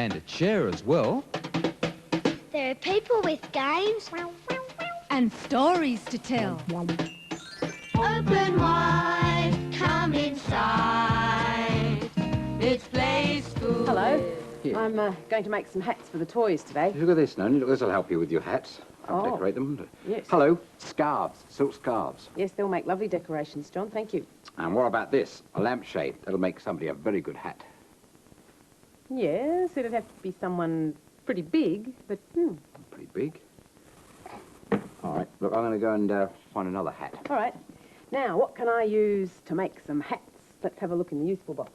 And a chair as well. There are people with games. And stories to tell. Open wide, come inside. It's Play School. Hello. Here. I'm going to make some hats for the toys today. Look at this, Noni. Look, this will help you with your hats. I'll Oh. decorate them. Yes. Hello. Scarves. Silk scarves. Yes, they'll make lovely decorations, John. Thank you. And what about this? A lampshade. That'll make somebody a very good hat. Yes, it'd have to be someone pretty big, but Pretty big. All right. Look, I'm going to go and find another hat. all right. Now, what can I use to make some hats? Let's have a look in the useful box.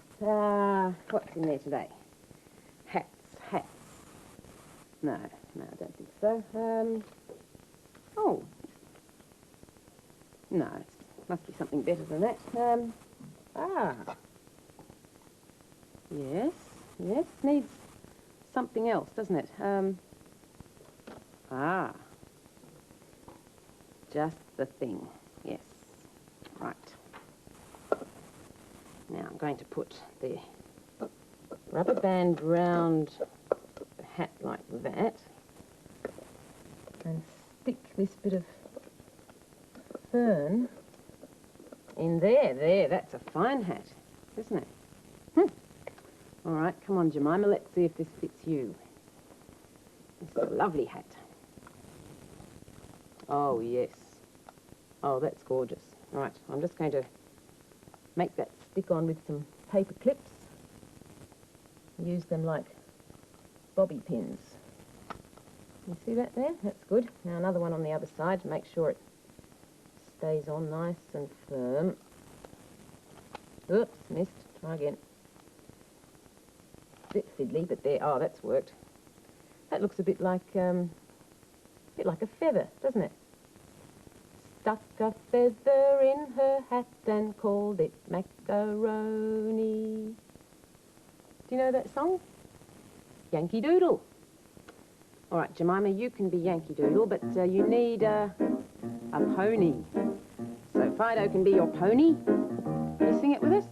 What's in there today? Hats. No, I don't think so. Oh. No, it must be something better than that. Yes, needs something else, doesn't it? Just the thing, yes. Right. Now I'm going to put the rubber band round the hat like that and stick this bit of fern in there. There, that's a fine hat, isn't it? All right, come on, Jemima, let's see if this fits you. This is a lovely hat. Oh, yes. Oh, that's gorgeous. Right, I'm just going to make that stick on with some paper clips. Use them like bobby pins. You see that there? That's good. Now another one on the other side to make sure it stays on nice and firm. Oops, missed. Try again. Bit fiddly, but there. Oh, that's worked. That looks a bit like a feather, doesn't it? Stuck a feather in her hat and called it macaroni. Do you know that song? Yankee Doodle. All right, Jemima, you can be Yankee Doodle, but you need a pony. So Fido can be your pony. Can you sing it with us?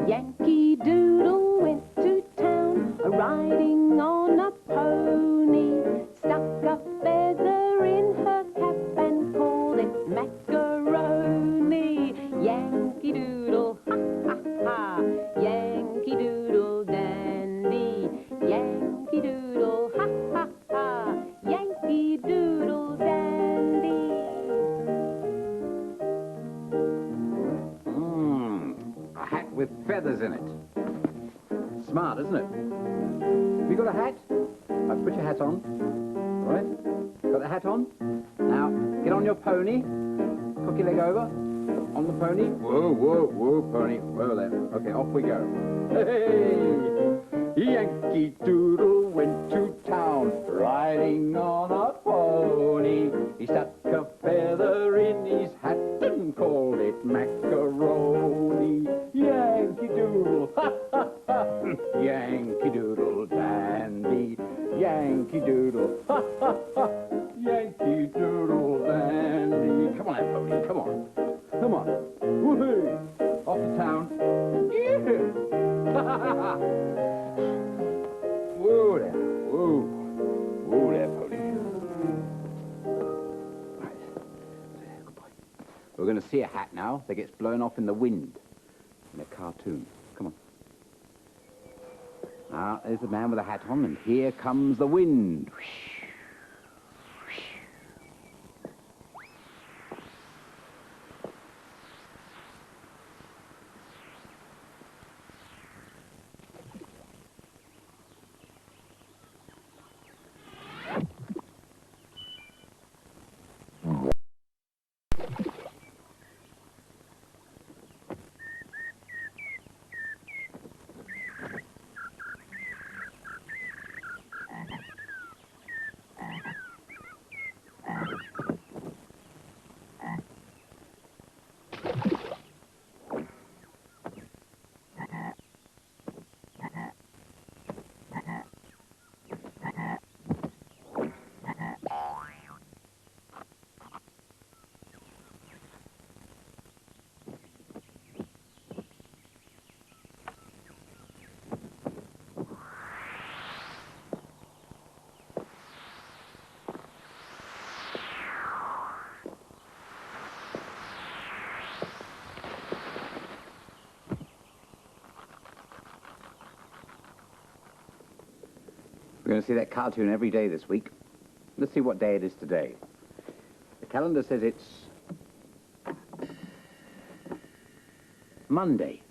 Yankee Doodle went to town, riding on a pony. Stuck a feather in her cap and called it macaroni. Yankee Doodle, ha ha ha. Yankee Doodle dandy. Yankee Doodle, ha ha ha. Yankee Doodle dandy. A hat with feathers in it. Smart, isn't it? Have you got a hat? Put your hat on. All right? Got the hat on? Now, get on your pony. Cock your leg over. On the pony. Whoa, pony. Whoa there. Okay, off we go. Hey! Yankee Doodle went to town, riding on a pony. He stuck a feather in his hat and called it macaroni. Yankee Doodle, ha ha ha. Yankee Doodle dandy. Yankee Doodle, ha ha ha. Yankee Doodle dandy. Come on, that pony, come on. Come on. Woohoo! Off to town. Yeah. Ha ha ha. Whoa there. Whoa there, pony. Right. Good boy. We're going to see a hat now that gets blown off in the wind in a cartoon. Come on. Now, there's the man with the hat on, and here comes the wind. going to see that cartoon every day this week. Let's see what day it is today. The calendar says it's Monday.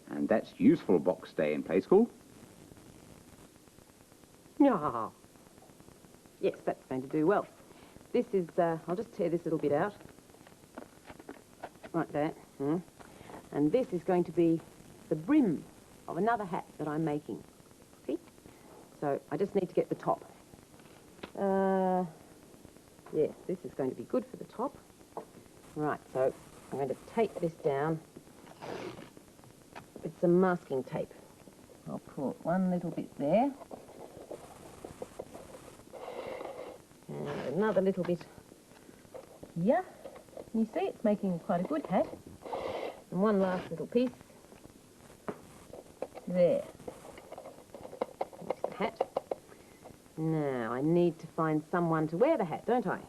And that's Useful Box Day in Play School. Yeah. Yes, that's going to do well. This is, I'll just tear this little bit out. Like that. And this is going to be the brim of another hat that I'm making. See? So I just need to get the top. Yes, this is going to be good for the top. Right, so I'm going to tape this down with some masking tape. I'll put one little bit there. And another little bit here. You see, it's making quite a good hat. And one last little piece. There. That's the hat. Now, I need to find someone to wear the hat, don't I?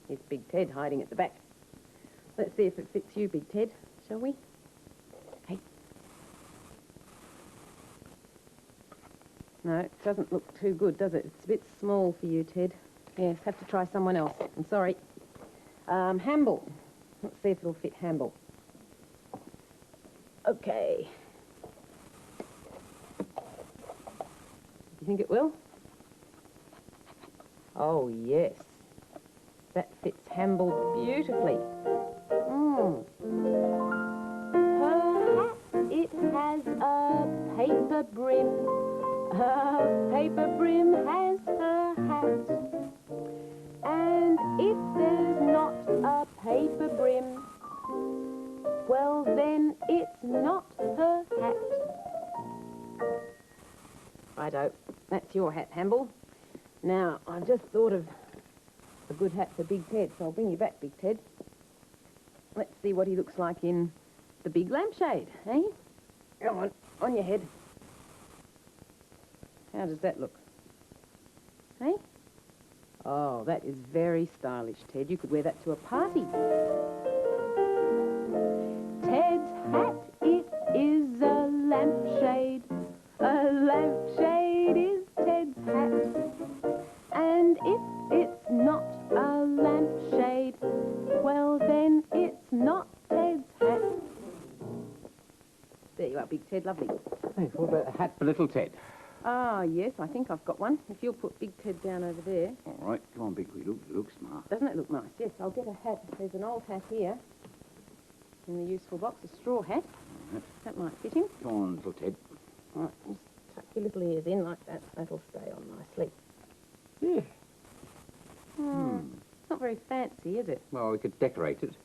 Here's Big Ted hiding at the back. Let's see if it fits you, Big Ted, shall we? Hey. No, it doesn't look too good, does it? It's a bit small for you, Ted. Yes, have to try someone else. I'm sorry. Hamble. Let's see if it'll fit Hamble. Okay. Do you think it will? Oh, yes. That fits Hamble beautifully. Her hat, it has a paper brim. Her paper brim has her hat. And if there's not a paper brim, well then it's not her hat. Righto, that's your hat, Hamble. Now, I've just thought of a good hat for Big Ted, so I'll bring you back, Big Ted. Let's see what he looks like in the big lampshade, eh? Come on your head. How does that look? Eh? Oh, that is very stylish, Ted. You could wear that to a party. Ted's hat, it is a lampshade. A lampshade is Ted's hat. And if it's not a lampshade, well then it's not Ted's hat. There you are, Big Ted, lovely. Hey, what about a hat for little Ted? Ah, yes, I think I've got one. If you'll put Big Ted down over there. All right, come on, Big. You look smart. Doesn't it look nice? Yes, I'll get a hat. There's an old hat here in the useful box, a straw hat. Right. That might fit him. Come on, little Ted. All right, just tuck your little ears in like that. That'll stay on nicely. Yeah. It's not very fancy, is it? Well, we could decorate it.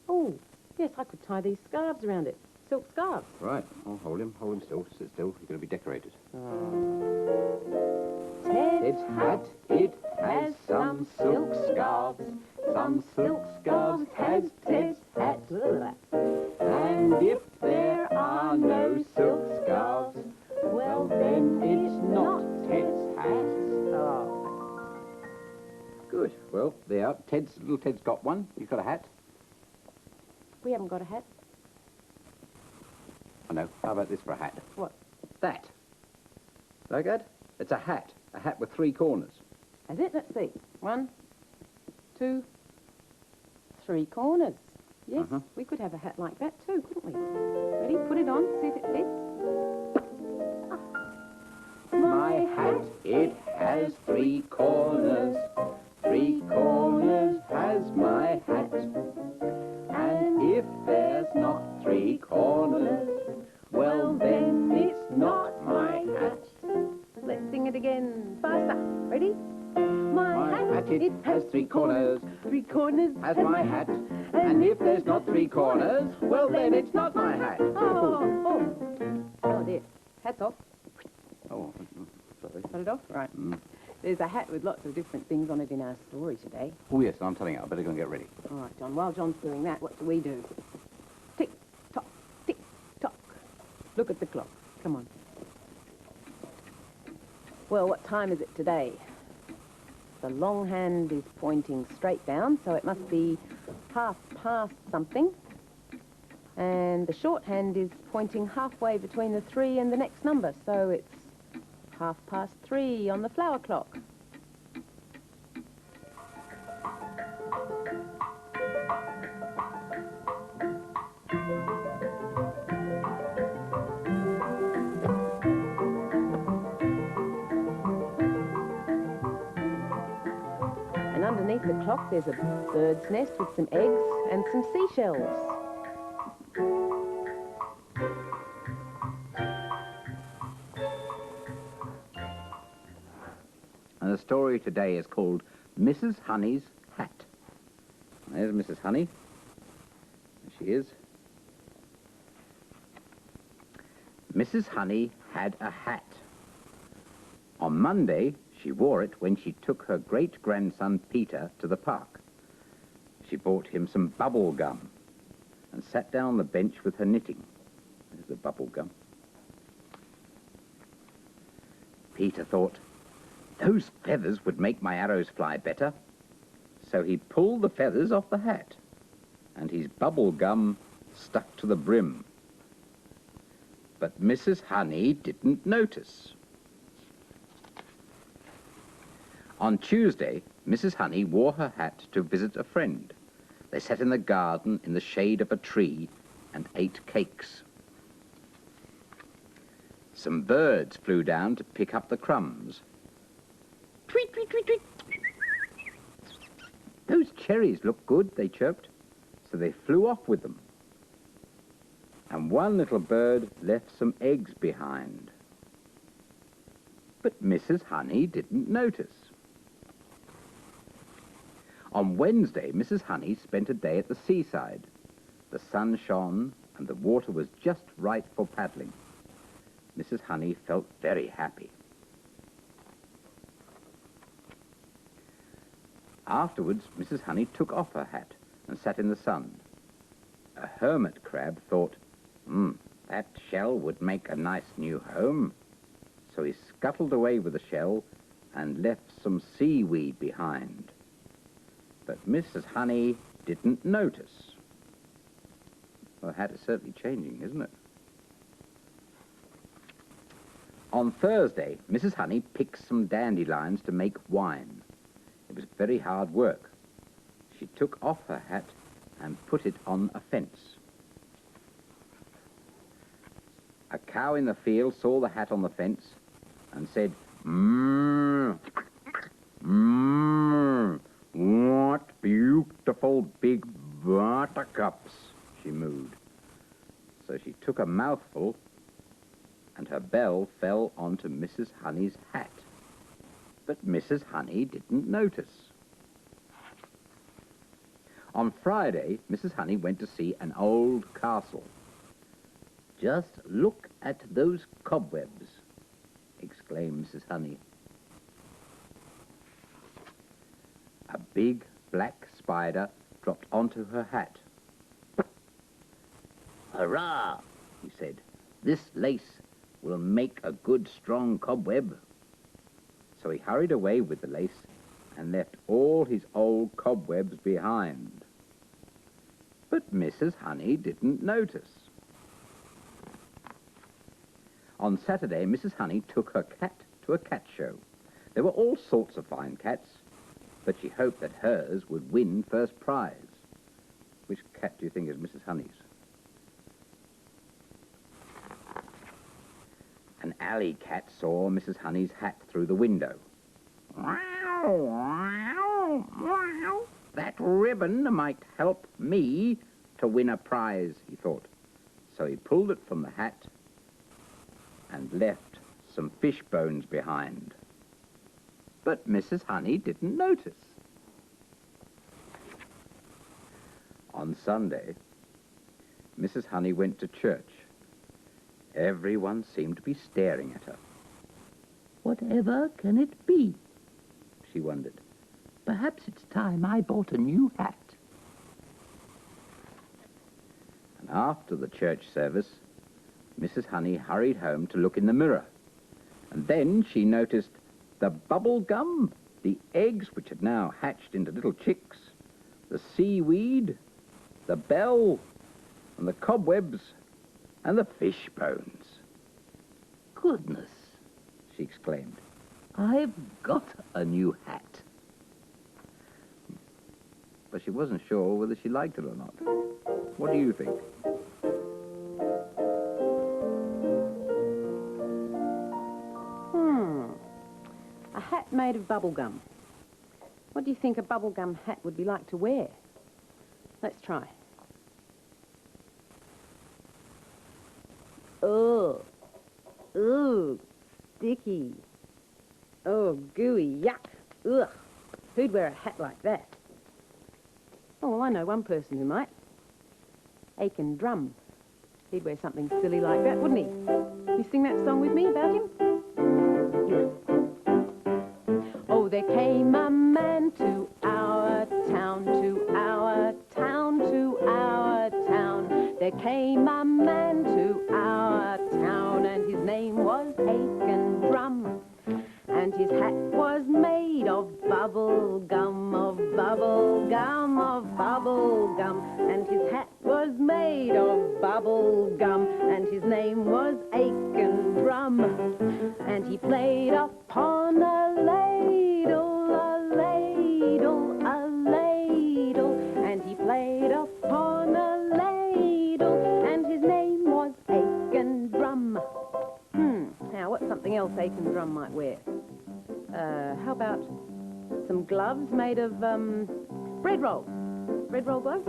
Oh, yes, I could tie these scarves around it. Silk scarves. Right. Oh, hold him still. Sit still. You're going to be decorated. Ted's hat, it has some silk scarves. Some silk scarves has Ted's hat. And if there are no silk scarves, well then it's not Ted's hat. Oh. Good. Well, there. Little Ted's got one. He's got a hat. We haven't got a hat. I know. How about this for a hat? What? That. Like that? It's a hat. A hat with 3 corners. Is it? Let's see. 1, 2, 3 corners. Yes, we could have a hat like that too, couldn't we? Ready? Put it on, see if it fits. My hat, it has 3 corners. 3 corners has my hat. And if there's not 3 corners, well then it's not my hat. Let's sing it again. Faster. Ready? My hat, it has 3 corners. 3 corners Has my hat. And if there's not 3 corners, well then it's not my hat. Oh dear. Hat's off. Oh, sorry. Got it off? Right. There's a hat with lots of different things on it in our story today. Oh yes, I'm telling you, I better go and get ready. All right, John. While John's doing that, what do we do? Tick, tock, tick, tock. Look at the clock. Come on. Well, what time is it today? The long hand is pointing straight down, so it must be half past something. And the short hand is pointing halfway between the 3 and the next number, so it's 3:30 on the flower clock. And underneath the clock there's a bird's nest with some eggs and some seashells. And the story today is called Mrs. Honey's Hat. There's Mrs. Honey. There she is. Mrs. Honey had a hat. On Monday, she wore it when she took her great-grandson Peter to the park. She bought him some bubble gum and sat down on the bench with her knitting. There's the bubble gum. Peter thought, those feathers would make my arrows fly better. So he pulled the feathers off the hat, and his bubble gum stuck to the brim. But Mrs. Honey didn't notice. On Tuesday, Mrs. Honey wore her hat to visit a friend. They sat in the garden in the shade of a tree and ate cakes. Some birds flew down to pick up the crumbs. Tweet, tweet, tweet, tweet. Those cherries look good, they chirped, so they flew off with them. And one little bird left some eggs behind. But Mrs. Honey didn't notice. On Wednesday, Mrs. Honey spent a day at the seaside. The sun shone and the water was just right for paddling. Mrs. Honey felt very happy. Afterwards, Mrs. Honey took off her hat and sat in the sun. A hermit crab thought, that shell would make a nice new home. So he scuttled away with the shell and left some seaweed behind. But Mrs. Honey didn't notice. Well, the hat is certainly changing, isn't it? On Thursday, Mrs. Honey picked some dandelions to make wine. It was very hard work. She took off her hat and put it on a fence. A cow in the field saw the hat on the fence and said, what beautiful big buttercups, she mooed. So she took a mouthful and her bell fell onto Mrs. Honey's hat. But Mrs. Honey didn't notice. On Friday, Mrs. Honey went to see an old castle. Just look at those cobwebs, exclaimed Mrs. Honey. A big black spider dropped onto her hat. Hurrah, he said. This lace will make a good strong cobweb. So he hurried away with the lace and left all his old cobwebs behind. But Mrs. Honey didn't notice. On Saturday, Mrs. Honey took her cat to a cat show. There were all sorts of fine cats, but she hoped that hers would win first prize. Which cat do you think is Mrs. Honey's? An alley cat saw Mrs. Honey's hat through the window. That ribbon might help me to win a prize, he thought. So he pulled it from the hat and left some fish bones behind. But Mrs. Honey didn't notice. On Sunday, Mrs. Honey went to church. Everyone seemed to be staring at her. Whatever can it be? She wondered. Perhaps it's time I bought a new hat. And after the church service, Mrs. Honey hurried home to look in the mirror. And then she noticed the bubble gum, the eggs which had now hatched into little chicks, the seaweed, the bell, and the cobwebs, and the fish bones. Goodness, she she exclaimed. "I've got a new hat." But she wasn't sure whether she liked it or not. What do you think? A hat made of bubble gum. What do you think a bubblegum hat would be like to wear? Let's try. Oh. Ooh. Sticky. Oh, gooey. Yuck. Ugh. Who'd wear a hat like that? Oh, well, I know one person who might. Aiken Drum. He'd wear something silly like that, wouldn't he? You sing that song with me about him? Oh, there came a man to our town, to our town, to our town. There came a man to our town, and his name was Aiken Drum. And his hat was made of bubble gum, of bubble gum, of bubble gum. And his hat was made of bubble gum, and his name was Aiken Drum. And he played upon a ladle, a ladle, a ladle. And he played upon a ladle, and his name was Aiken Drum. Now, what's something else Aiken Drum might wear? How about some gloves made of bread rolls? Bread roll gloves?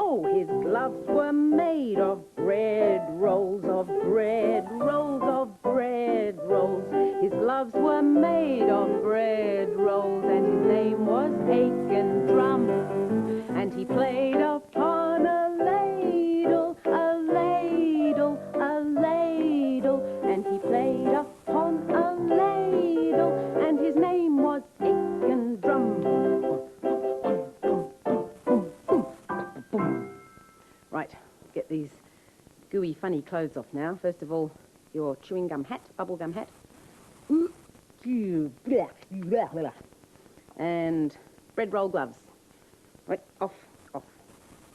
Oh, his gloves were made of bread rolls, of bread rolls, of bread rolls. His gloves were made of bread rolls, and his name was Aiken Drum. And he played upon a ladle, a ladle, a ladle. And he played upon a ladle, and his name was Aiken Drum. Right, get these gooey, funny clothes off now. First of all, your chewing gum hat, bubble gum hat. And bread roll gloves. Right, off.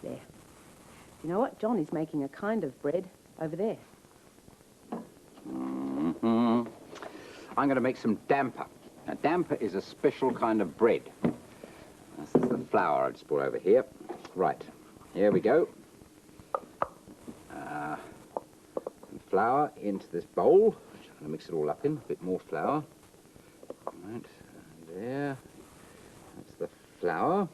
There. You know what? John is making a kind of bread over there. I'm going to make some damper. Now, damper is a special kind of bread. This is the flour I just brought over here. Right, here we go. Some flour into this bowl. I'm going to mix it all up in. A bit more flour. Right, there. That's the flour.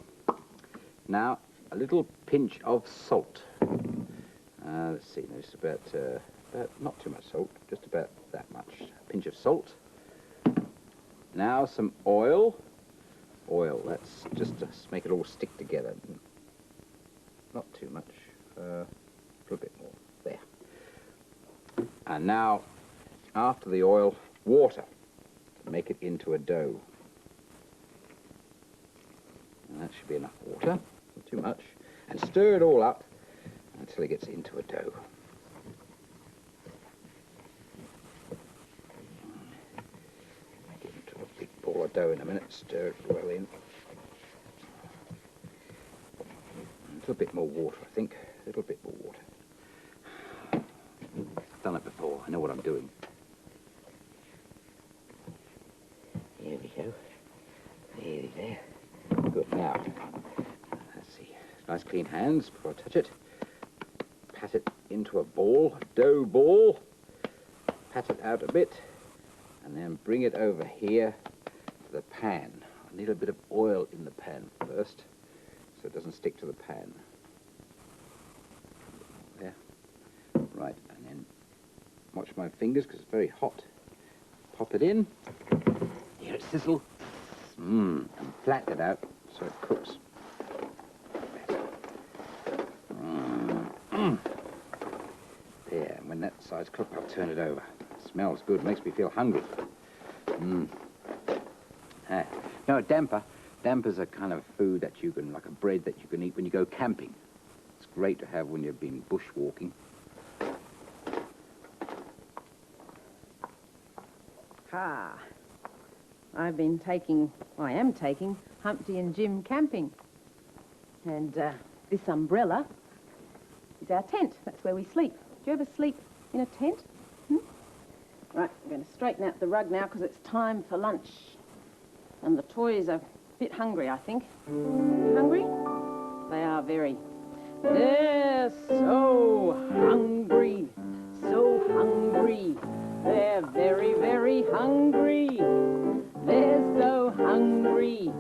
Now, a little pinch of salt. Let's see, there's about not too much salt, just about that much. A pinch of salt. Now some oil. Oil, that's just to make it all stick together. Not too much, a little bit more, there. And now, after the oil, water to make it into a dough. And that should be enough water, not too much. And stir it all up until it gets into a dough. Make it into a big ball of dough in a minute, stir it well in. A little bit more water, I think. A little bit more water. I've done it before, I know what I'm doing. Here we go. There, there. Good, now, let's see. Nice clean hands before I touch it. Pat it into a ball, dough ball. Pat it out a bit, and then bring it over here to the pan. I need a bit of oil in the pan first, so it doesn't stick to the pan. There. Right, and then watch my fingers because it's very hot. Pop it in. Hear it sizzle. And flatten it out so it cooks. There, and when that side's cooked, I'll turn it over. Smells good, makes me feel hungry. No, damper. Damper's a kind of food that you can, like a bread that you can eat when you go camping. It's great to have when you've been bushwalking. I am taking Humpty and Jim camping. And this umbrella is our tent. That's where we sleep. Do you ever sleep in a tent. Right, I'm going to straighten out the rug now because it's time for lunch. And the toys are a bit hungry, I think. You hungry? They are very. They're so hungry. So hungry. They're very, very hungry. They're so hungry.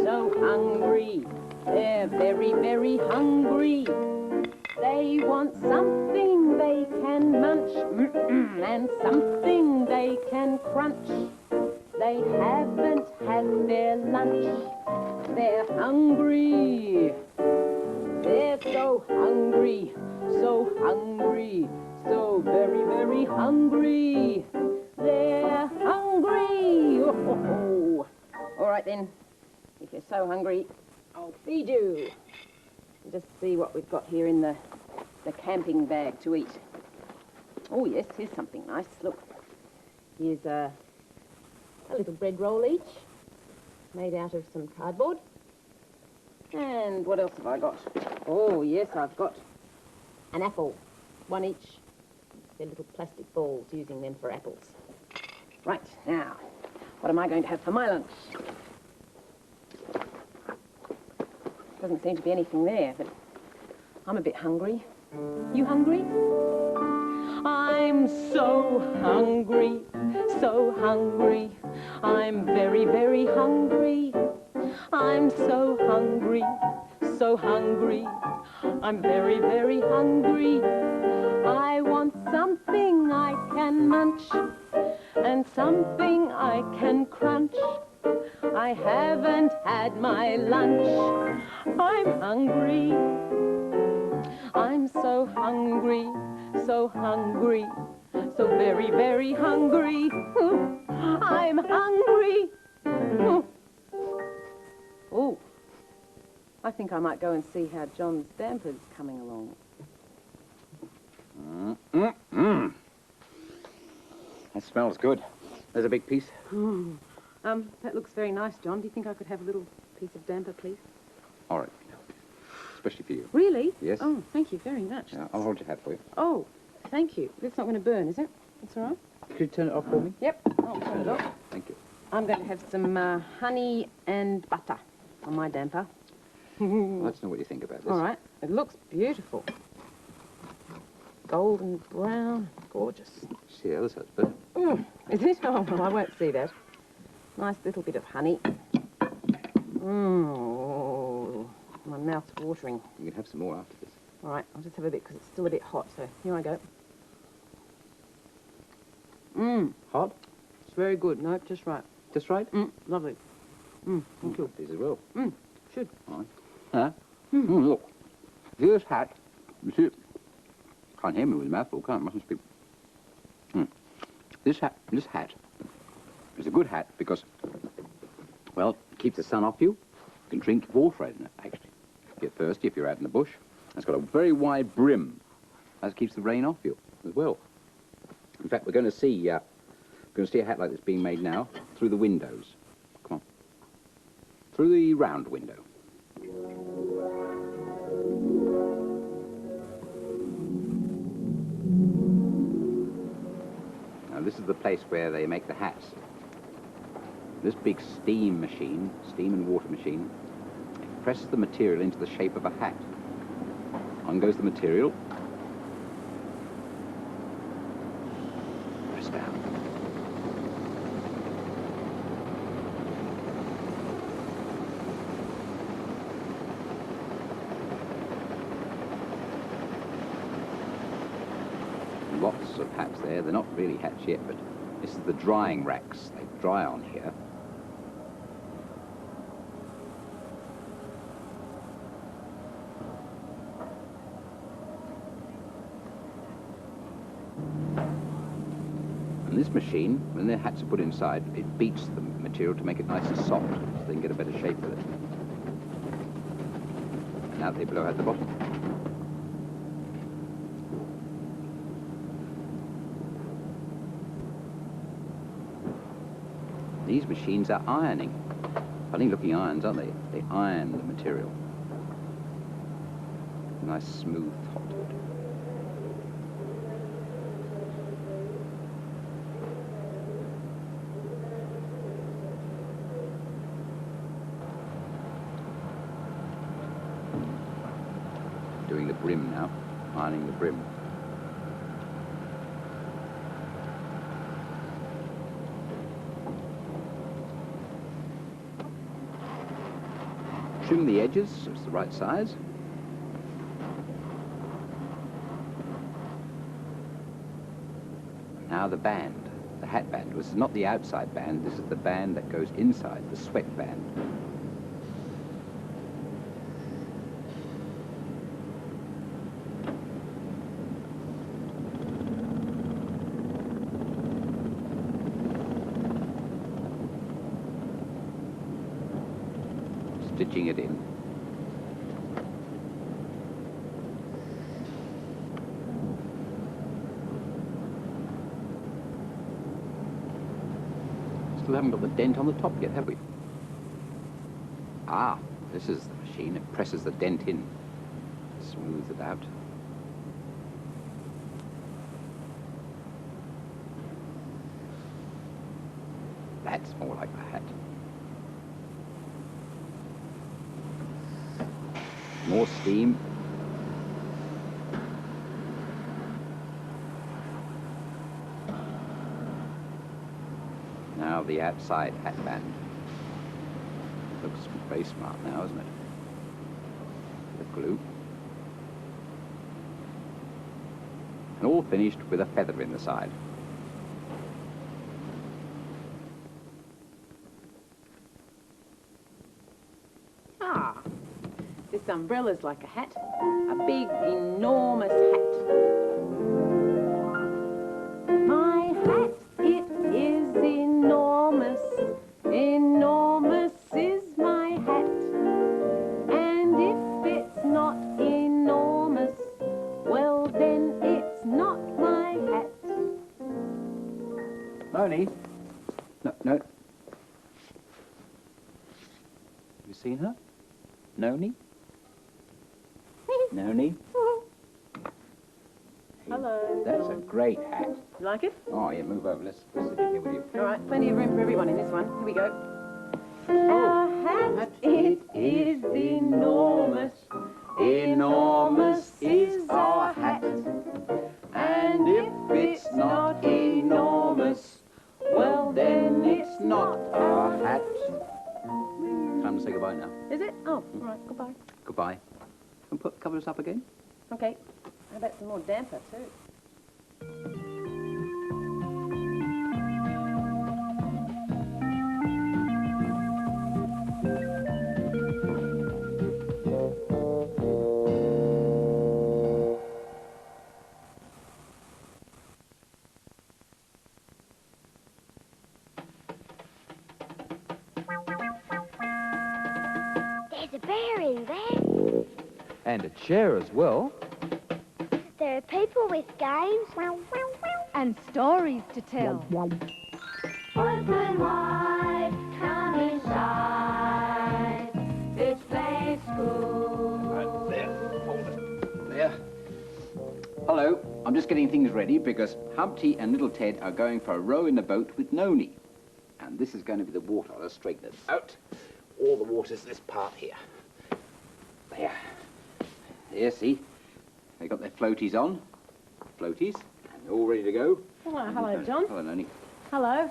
So hungry. They're very, very hungry. They want something they can munch and something they can crunch. They haven't had their lunch. They're hungry. They're so hungry, so hungry, so very, very hungry. They're hungry. Oh. All right then, if you're so hungry, I'll feed you. Just see what we've got here in the camping bag to eat. Oh yes, here's something nice. Look, here's a little bread roll each, made out of some cardboard. And what else have I got? Oh yes, I've got an apple, one each. They're little plastic balls, using them for apples. Right, now, what am I going to have for my lunch? Doesn't seem to be anything there, but I'm a bit hungry. You hungry? I'm so hungry, so hungry. I'm very, very hungry. I'm so hungry, so hungry. I'm very, very hungry. I want something I can munch and something I can crunch. I haven't had my lunch. I'm hungry. I'm so hungry, so hungry, so very, very hungry. I'm hungry. Oh, I think I might go and see how John's damper's coming along. That smells good. There's a big piece. That looks very nice, John. Do you think I could have a little piece of damper, please? All right. Especially for you. Really? Yes. Oh, thank you very much. Yeah, I'll hold your hat for you. Oh, thank you. It's not going to burn, is it? That's all right? Could you turn it off for me? Yep. I'll turn it off. Thank you. I'm going to have some honey and butter on my damper. Let's know what you think about this. All right. It looks beautiful. Golden brown. Gorgeous. See the other side's burnt. Is it? Oh, well, I won't see that. Nice little bit of honey. My mouth's watering. You can have some more after this. All right, I'll just have a bit because it's still a bit hot, so here I go. Hot? It's very good. No, just right. Just right? Lovely. Thank you. These as well. Should. All right. Huh? Look. See this hat? You see it? Can't hear me with a mouthful, can't it? Mustn't speak. This hat is a good hat because, well, it keeps the sun off you. You can drink water in it, actually. Get thirsty if you're out in the bush. It's got a very wide brim. That keeps the rain off you as well. In fact, we're going to see a hat like this being made now through the windows. Come on. Through the round window. Now, this is the place where they make the hats. This big steam and water machine, presses the material into the shape of a hat. On goes the material. Press down. Lots of hats there. They're not really hats yet, but this is the drying racks. They dry on here. And this machine, when the hats are put inside, it beats the material to make it nice and soft, so they can get a better shape with it. And now they blow out the bottom. These machines are ironing. Funny looking irons, aren't they? They iron the material. Nice, smooth, hot wood. brim now, ironing the brim. Trim the edges so it's the right size. Now the band, the hat band. This is not the outside band, this is the band that goes inside, the sweat band. Stitching it in. Still haven't got the dent on the top yet, have we? Ah, this is the machine. It presses the dent in, smooths it out. That's more like the hat. More steam. Now the outside hat band. Looks very smart now, isn't it? The glue. And all finished with a feather in the side. Ah, this umbrella's like a hat. A big, enormous hat. My hat, it is enormous. Enormous is my hat. And if it's not enormous, well then it's not my hat. Noni? No. Have you seen her? Noni? Noni? Hello. That's a great hat. You like it? Oh, yeah, move over. Let's sit in here with you. All right, plenty of room for everyone in this one. Here we go. Our hat, it is enormous. Enormous is our hat. And if it's not enormous, well then it's not our hat. Time to say goodbye now. Is it? Oh, all right, goodbye. Goodbye. And put the covers up again. Okay. How about some more damper too? There's a bear in there. And a chair as well. There are people with games. And stories to tell. Open wide, come inside. It's play school. There. Hello. I'm just getting things ready because Humpty and little Ted are going for a row in the boat with Noni. And this is going to be the water. I'll straighten it out. All the water's this part here. There. There, see? They got their floaties on. Floaties. And they're all ready to go. Oh, hello, John. Hello, Noni. Hello.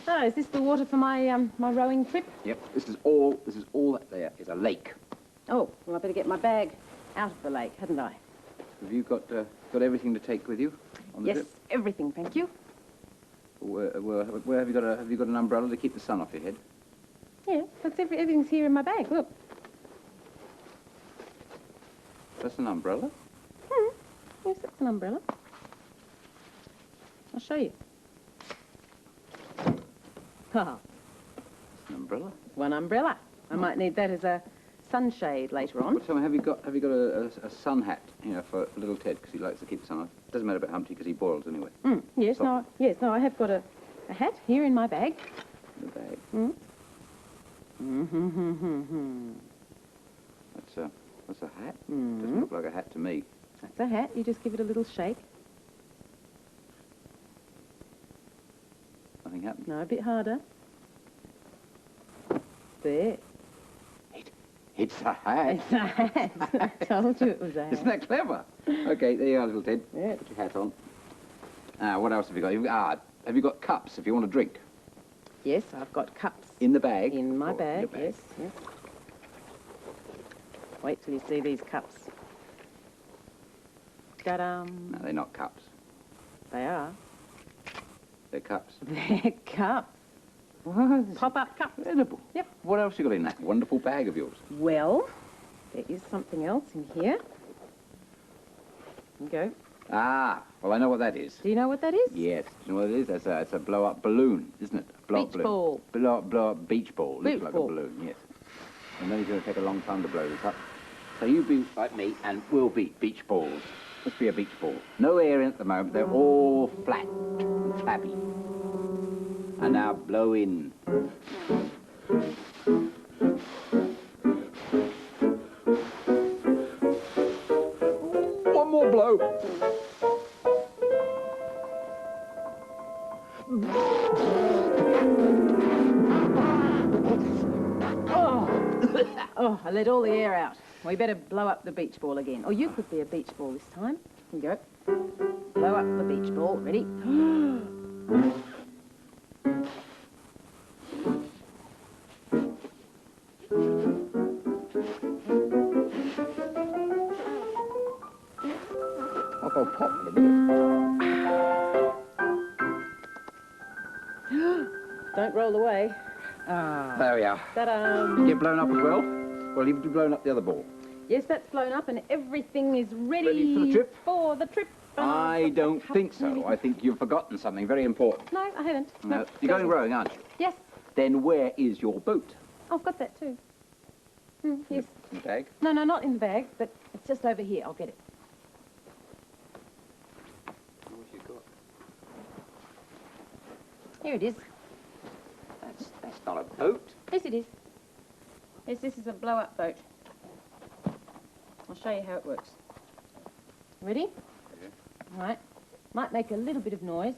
Oh, is this the water for my my rowing trip? Yep. This is all that there is a lake. Oh, well, I better get my bag out of the lake, hadn't I? Have you got everything to take with you on the Yes, trip? everything, thank you. Where have you got have you got an umbrella to keep the sun off your head? Yeah, that's everything's here in my bag, look. That's an umbrella? Yes, that's an umbrella. I'll show you. Ha, An umbrella? one umbrella. I might need that as a sunshade later on. Well, tell me, have you got a sun hat, you know, for little Ted because he likes to keep the sun off? Doesn't matter about Humpty because he boils anyway. Yes, no, I have got a hat here in my bag. In the bag. That's a hat. Doesn't look like a hat to me. That's a hat. You just give it a little shake. Nothing happened. No, a bit harder. There. Ed, It's a hat. It's a hat. I told you it was a hat. Isn't that clever? Okay, there you are, little Ted. Yeah. Put your hat on. What else have you got? Have you got cups if you want to drink? Yes, I've got cups In the bag? in my Oh, bag. your Yes, yes. Wait till you see these cups. Ta-dum. No, they're not cups. They are. They're cups. They're cups. What? Pop-up cups. Incredible. Yep. What else you got in that wonderful bag of yours? Well, there is something else in here. Here you go. Well, I know what that is. Do you know what that is? Yes. Do you know what it is? It's a blow-up balloon, isn't it? Blow-up Beach balloon. ball. Blow-up beach ball. Beach Looks like ball. a balloon, yes. And then it's going to take a long time to blow this up. So you be like me, and we'll be beach balls. Let's be a beach ball. No air in at the moment. They're all flat and flabby. And now blow in. One more blow. Oh, I let all the air out. We better blow up the beach ball again. Or you could be a beach ball this time. Here you go. Blow up the beach ball. Ready? I'll go pop in a minute. Don't roll away. There we are. Ta-da! Get blown up as well? Well, you've blown up the other ball. Yes, that's blown up and everything is ready, Ready for the trip? For the trip. I don't think so. I think you've forgotten something very important. No, I haven't. No, You're going rowing, aren't you? Yes, Then where is your boat? I've got that too. Yes. In the bag? No, not in the bag, but it's just over here. I'll get it. What you got? Here it is. That's not a boat. Yes, it is. Yes, this is a blow-up boat. I'll show you how it works. Ready? Yeah. All right. Might make a little bit of noise.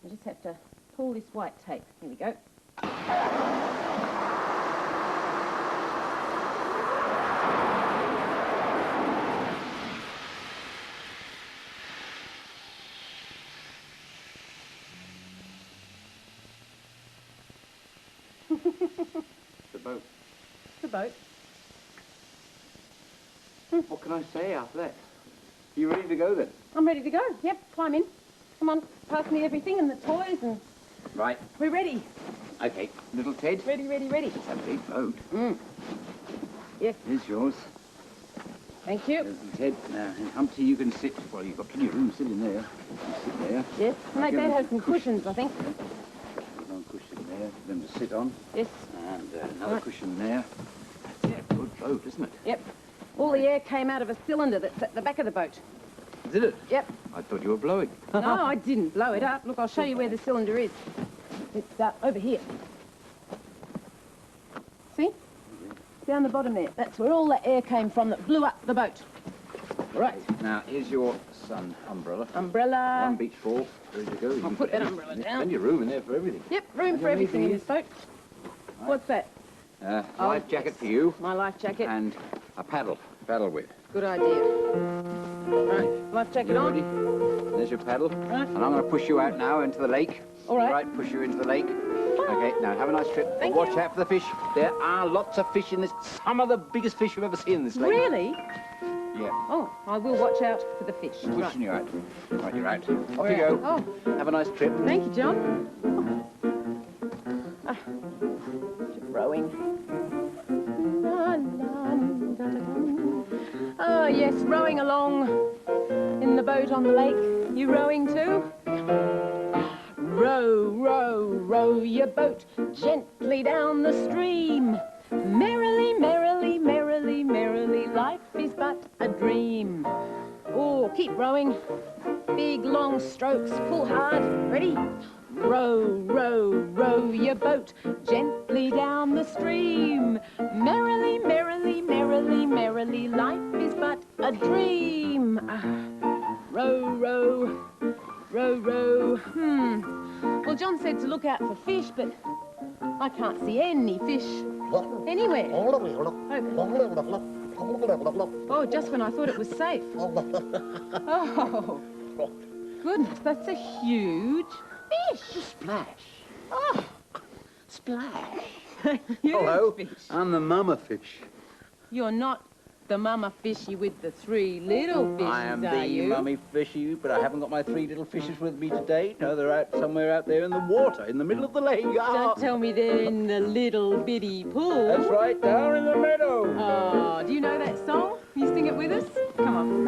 I just have to pull this white tape. Here we go. The boat. The boat. What can I say after that? You ready to go then? I'm ready to go. Yep, climb in. Come on, pass me everything and the toys and Right. we're ready. Okay. Little Ted. Ready, ready, ready. It's a big boat. Yes, Here's yours. thank you. Little Ted. Now, in Humpty, you can sit. Well, you've got plenty of room sitting there. You can sit there. Yes, and they Give better them have some cushions, I think. There's one cushion there for them to sit on. Yes, And another Right. cushion there. That's a good boat, isn't it? yep. All the air came out of a cylinder that's at the back of the boat. Did it? Yep. I thought you were blowing. No, I didn't blow it up. Look, I'll show you where the cylinder is. It's over here. See? Down the bottom there. That's where all the air came from that blew up the boat. Right. Now, here's your sun umbrella. Umbrella. One beach ball. Ready to go. You can put that any- umbrella there's down. Plenty of room in there for everything. Yep, room And for your everything in leaving this boat. What's that? Life jacket for you. My life jacket. And a paddle. Paddle with. Good idea. Right, life jacket Ready? on. There's your paddle. Right. And I'm going to push you out now into the lake. All right. Right, push you into the lake. Okay, now have a nice trip. Thank Watch you. out for the fish. There are lots of fish in this. Some of the biggest fish you've ever seen in this lake. Really? Yeah. Oh, I will watch out for the fish. Pushing Right. you out. Right, you're out. Off We're you go. out. Oh, Have a nice trip. thank you, John. Rowing. Oh, yes, rowing along in the boat on the lake. You rowing too? Row, row, row your boat gently down the stream. Merrily, merrily, merrily, merrily, life is but a dream. Oh, keep rowing. Big, long strokes, pull hard. Ready? Row, row, row your boat gently down the stream. Merrily, merrily, merrily, merrily, life is but a dream. Row, row, row, row. Well, John said to look out for fish, but I can't see any fish. Anywhere. Oh, just when I thought it was safe. Oh, goodness, that's a huge fish. Splash. Oh, Splash. huge Hello. fish. I'm the mama fish. You're not the mama fishy with the 3 little fishes, I am are the you? mummy fishy, but I haven't got my 3 little fishes with me today. No, they're out somewhere out there in the water, in the middle of the lake. Don't tell me they're in the little bitty pool. That's right, down in the meadow. Oh, do you know that song? Can you sing it with us? Come on.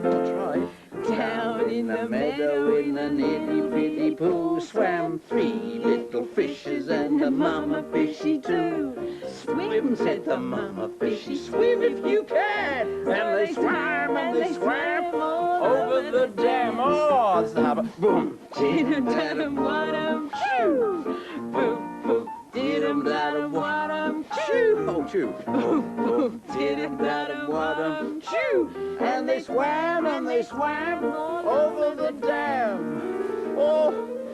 I'll try. Down in the meadow in the nitty bitty pool swam 3 little fishes and the mama fishy too. Swim, said the mama fishy, swim if you can. And they swam over the dam. Oh, that's the harbor. Boom. Did-em-da-dum, wadum, choo. Boop, boop, did-em-da-dum, wadum, choo. Oh, chew. Boop, boop, did-em-da-dum, wadum, choo. And they swam over the dam. Oh.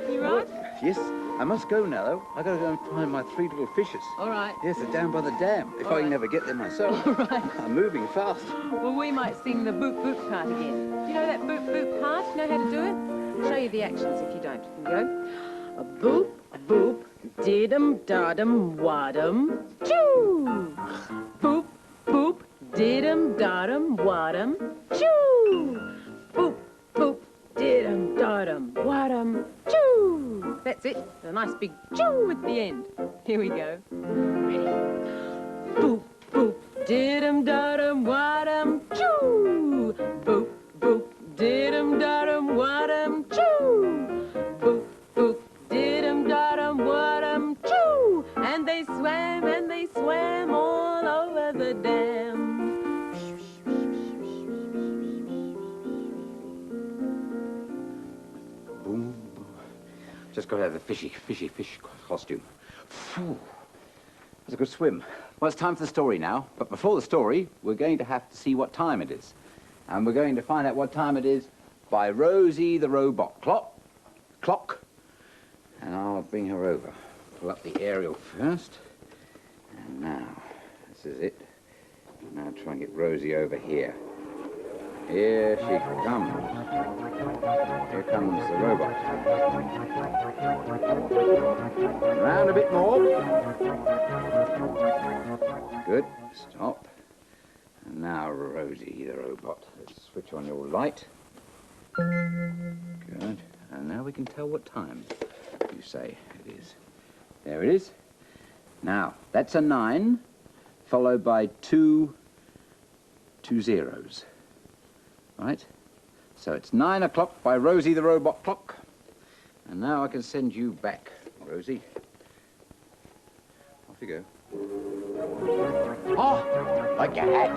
You right? Yes, I must go now, though. I gotta go and find my 3 little fishes. All right. Yes, they're down by the dam. If All I can right. never get there myself. All right. I'm moving fast. Well, we might sing the boop boop part again. Do you know that boop boop part? You know how to do it? I'll show you the actions if you don't. You can go. A boop, did-em, da-dum, wadum, choo. Boop, boop, did-em, da-dum, wadum, choo. Boop, boop, did-em, da-dum, wadum, choo. That's it. A nice big choo at the end. Here we go. Ready? Boop, boop, did-em, da-dum, wadum, choo. Boop, boop, did-em, da-dum, wadum, choo. Boop, boop, did-em, da-dum, wadum, choo. And they swam all over the dam. Boom. Just got to have the fishy fish costume. Phew. That's a good swim. Well, it's time for the story now. But before the story, we're going to have to see what time it is. And we're going to find out what time it is by Rosie the robot clock. And I'll bring her over. Pull up the aerial first. And now, this is it. Now try and get Rosie over here. Here she comes. Here comes the robot. Round a bit more. Good. Stop. And now, Rosie, the robot. Let's switch on your light. Good. And now we can tell what time you say it is. There it is. Now, that's a 9, followed by two zeros. Right? So it's 9 o'clock by Rosie the robot clock. And now I can send you back, Rosie. Off you go. Oh, like your hat.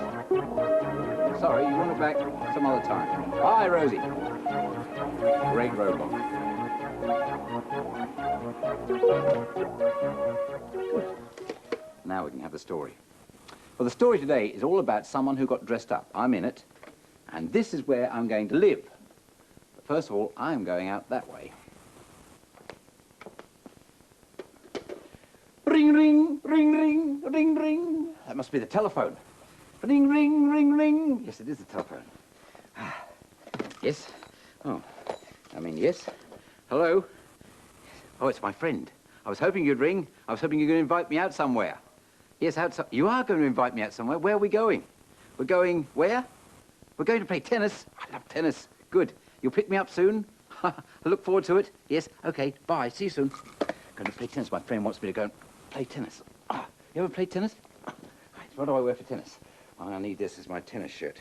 Sorry, you want it back some other time. Bye, Rosie. Great robot. Now we can have the story. Well, the story today is all about someone who got dressed up. I'm in it. And this is where I'm going to live. But first of all, I'm going out that way. Ring, ring, ring, ring, ring, ring. That must be the telephone. Ring, ring, ring, ring. Yes, it is the telephone. Yes? Oh, I mean, yes. Hello? Oh, it's my friend. I was hoping you'd ring. I was hoping you were going to invite me out somewhere. Yes, outside. You are going to invite me out somewhere. Where are we going? We're going where? We're going to play tennis. I love tennis. Good. You'll pick me up soon? I look forward to it. Yes. Okay. Bye. See you soon. Going to play tennis. My friend wants me to go and play tennis. You ever played tennis? Right. What do I wear for tennis? Well, I need this as my tennis shirt.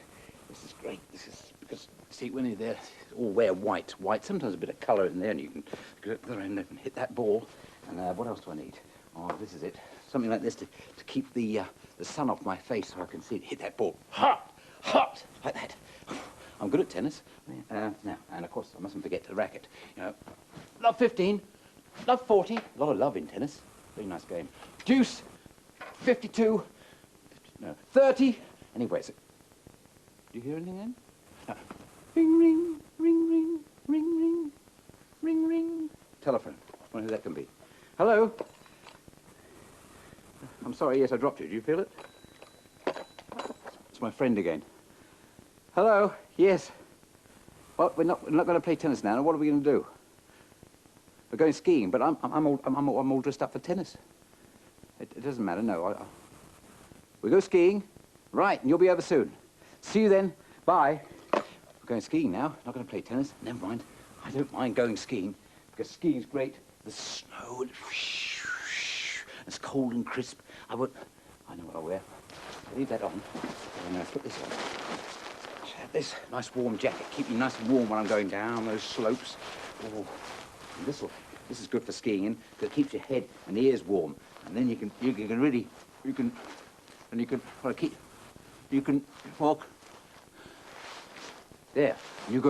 This is great. This is because, see, when you're there, all wear white. White. Sometimes a bit of colour in there, and you can go around and hit that ball. And what else do I need? Oh, this is it. Something like this to keep the sun off my face so I can see it. Hit that ball. Hot! Hot! Like that. I'm good at tennis. Now, and of course, I mustn't forget the racket. You know, love 15, love 40. A lot of love in tennis. Very nice game. Deuce, 52, 30. Anyway, so, do you hear anything then? No. Ring, ring, ring, ring, ring, ring, ring, ring. Telephone. I wonder who that can be. Hello? I'm sorry, yes, I dropped you. Do you feel it? It's my friend again. Hello, yes. Well, we're not going to play tennis now. What are we going to do? We're going skiing, but I'm all dressed up for tennis. It doesn't matter, no. We go skiing, right, and you'll be over soon. See you then, bye. We're going skiing now, not going to play tennis. Never mind, I don't mind going skiing, because skiing's great. The snow, and it's cold and crisp. I know what I'll wear. Leave that on, and I'm going to put this on. This nice warm jacket, keep me nice and warm when I'm going down those slopes. Oh, and this is good for skiing, because it keeps your head and ears warm, and then you can walk there. And you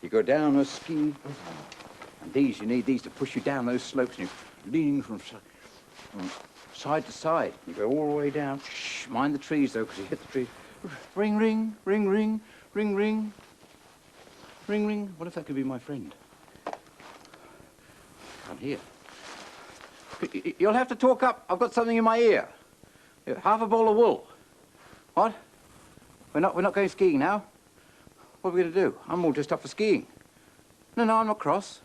go down those ski, and you need these to push you down those slopes, and you're leaning from side to side. You go all the way down. Shh, mind the trees though, because you hit the trees. Ring, ring, ring, ring, ring, ring, ring, ring. What if that could be my friend? I'm here. You'll have to talk up. I've got something in my ear. Half a bowl of wool. What? We're not going skiing now? What are we going to do? I'm all dressed up for skiing. No, I'm not cross.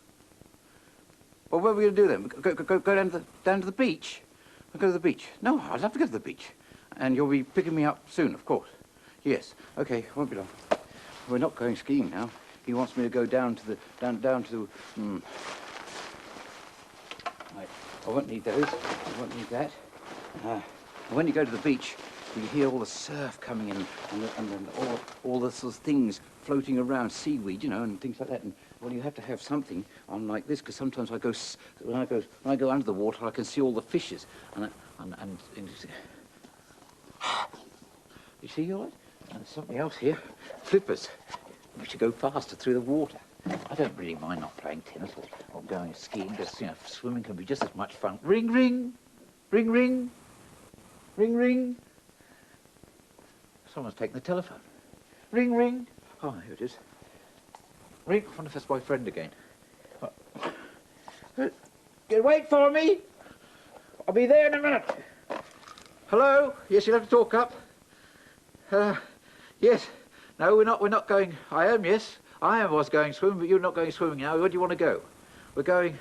Well, what are we going to do then? Go down to the beach? We'll go to the beach. No, I'd love to go to the beach. And you'll be picking me up soon, of course. Yes. Okay, won't be long. We're not going skiing now. He wants me to go down to the Right. I won't need those. I won't need that. When you go to the beach, you hear all the surf coming in, and all the sort of things floating around, seaweed, you know, and things like that. And well, you have to have something on like this, because sometimes when I go under the water, I can see all the fishes, and you see all that? And there's something else here, flippers. We should go faster through the water. I don't really mind not playing tennis or going skiing, because, you know, swimming can be just as much fun. Ring, ring, ring, ring, ring, ring. Someone's taken the telephone. Ring, ring. Oh, here it is. Ring. I wonder if that's my friend again. Wait for me. I'll be there in a minute. Hello? Yes, you'll have to talk up. Yes. No, we're not going. I am, yes. I was going swimming, but you're not going swimming now. Where do you want to go? We're going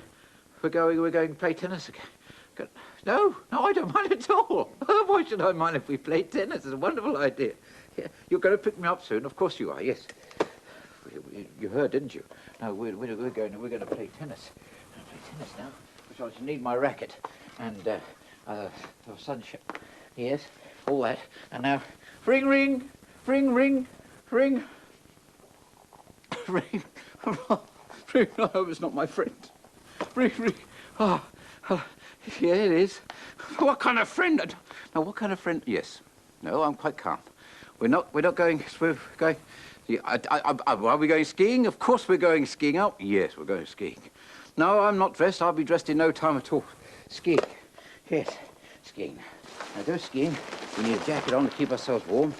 to play tennis again. No, I don't mind at all. Why should I mind if we play tennis? It's a wonderful idea. Yeah, you're going to pick me up soon. Of course you are, yes. You heard, didn't you? No, we're going to play tennis. We're going to play tennis now. So I should need my racket and the sunshine. Yes, all that. And now, ring, ring, ring, ring, ring, ring, ring. I hope it's not my friend. Ring, ring. Oh, yeah, it is. What kind of friend? Now, what kind of friend? Yes. No, I'm quite calm. We're not going. We're going. Are we going skiing? Of course we're going skiing. Oh, yes, we're going skiing. No, I'm not dressed. I'll be dressed in no time at all. Skiing. Yes, skiing. Now, go skiing. We need a jacket on to keep ourselves warm.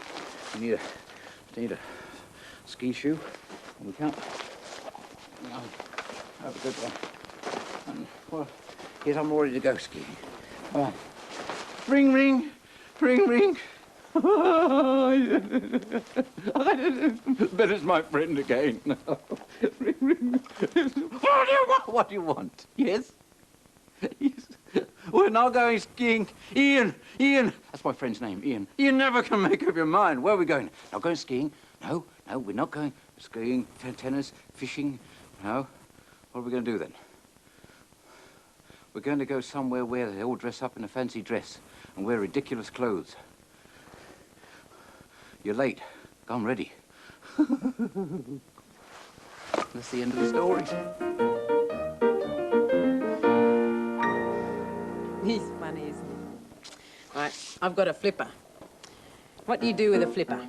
We need a ski shoe. And we can't. No, have a good one. And, well, yes, I'm all ready to go skiing. Come on. Ring, ring, ring, ring. Bet it's my friend again. Ring, ring. What do you want? Yes? Yes. We're not going skiing. Ian, that's my friend's name, Ian. You never can make up your mind. Where are we going? Not going skiing? No, we're not going skiing, tennis, fishing. No. What are we going to do then? We're going to go somewhere where they all dress up in a fancy dress and wear ridiculous clothes. You're late. Come ready. That's the end of the story. He's funny, isn't he? Right, I've got a flipper. What do you do with a flipper?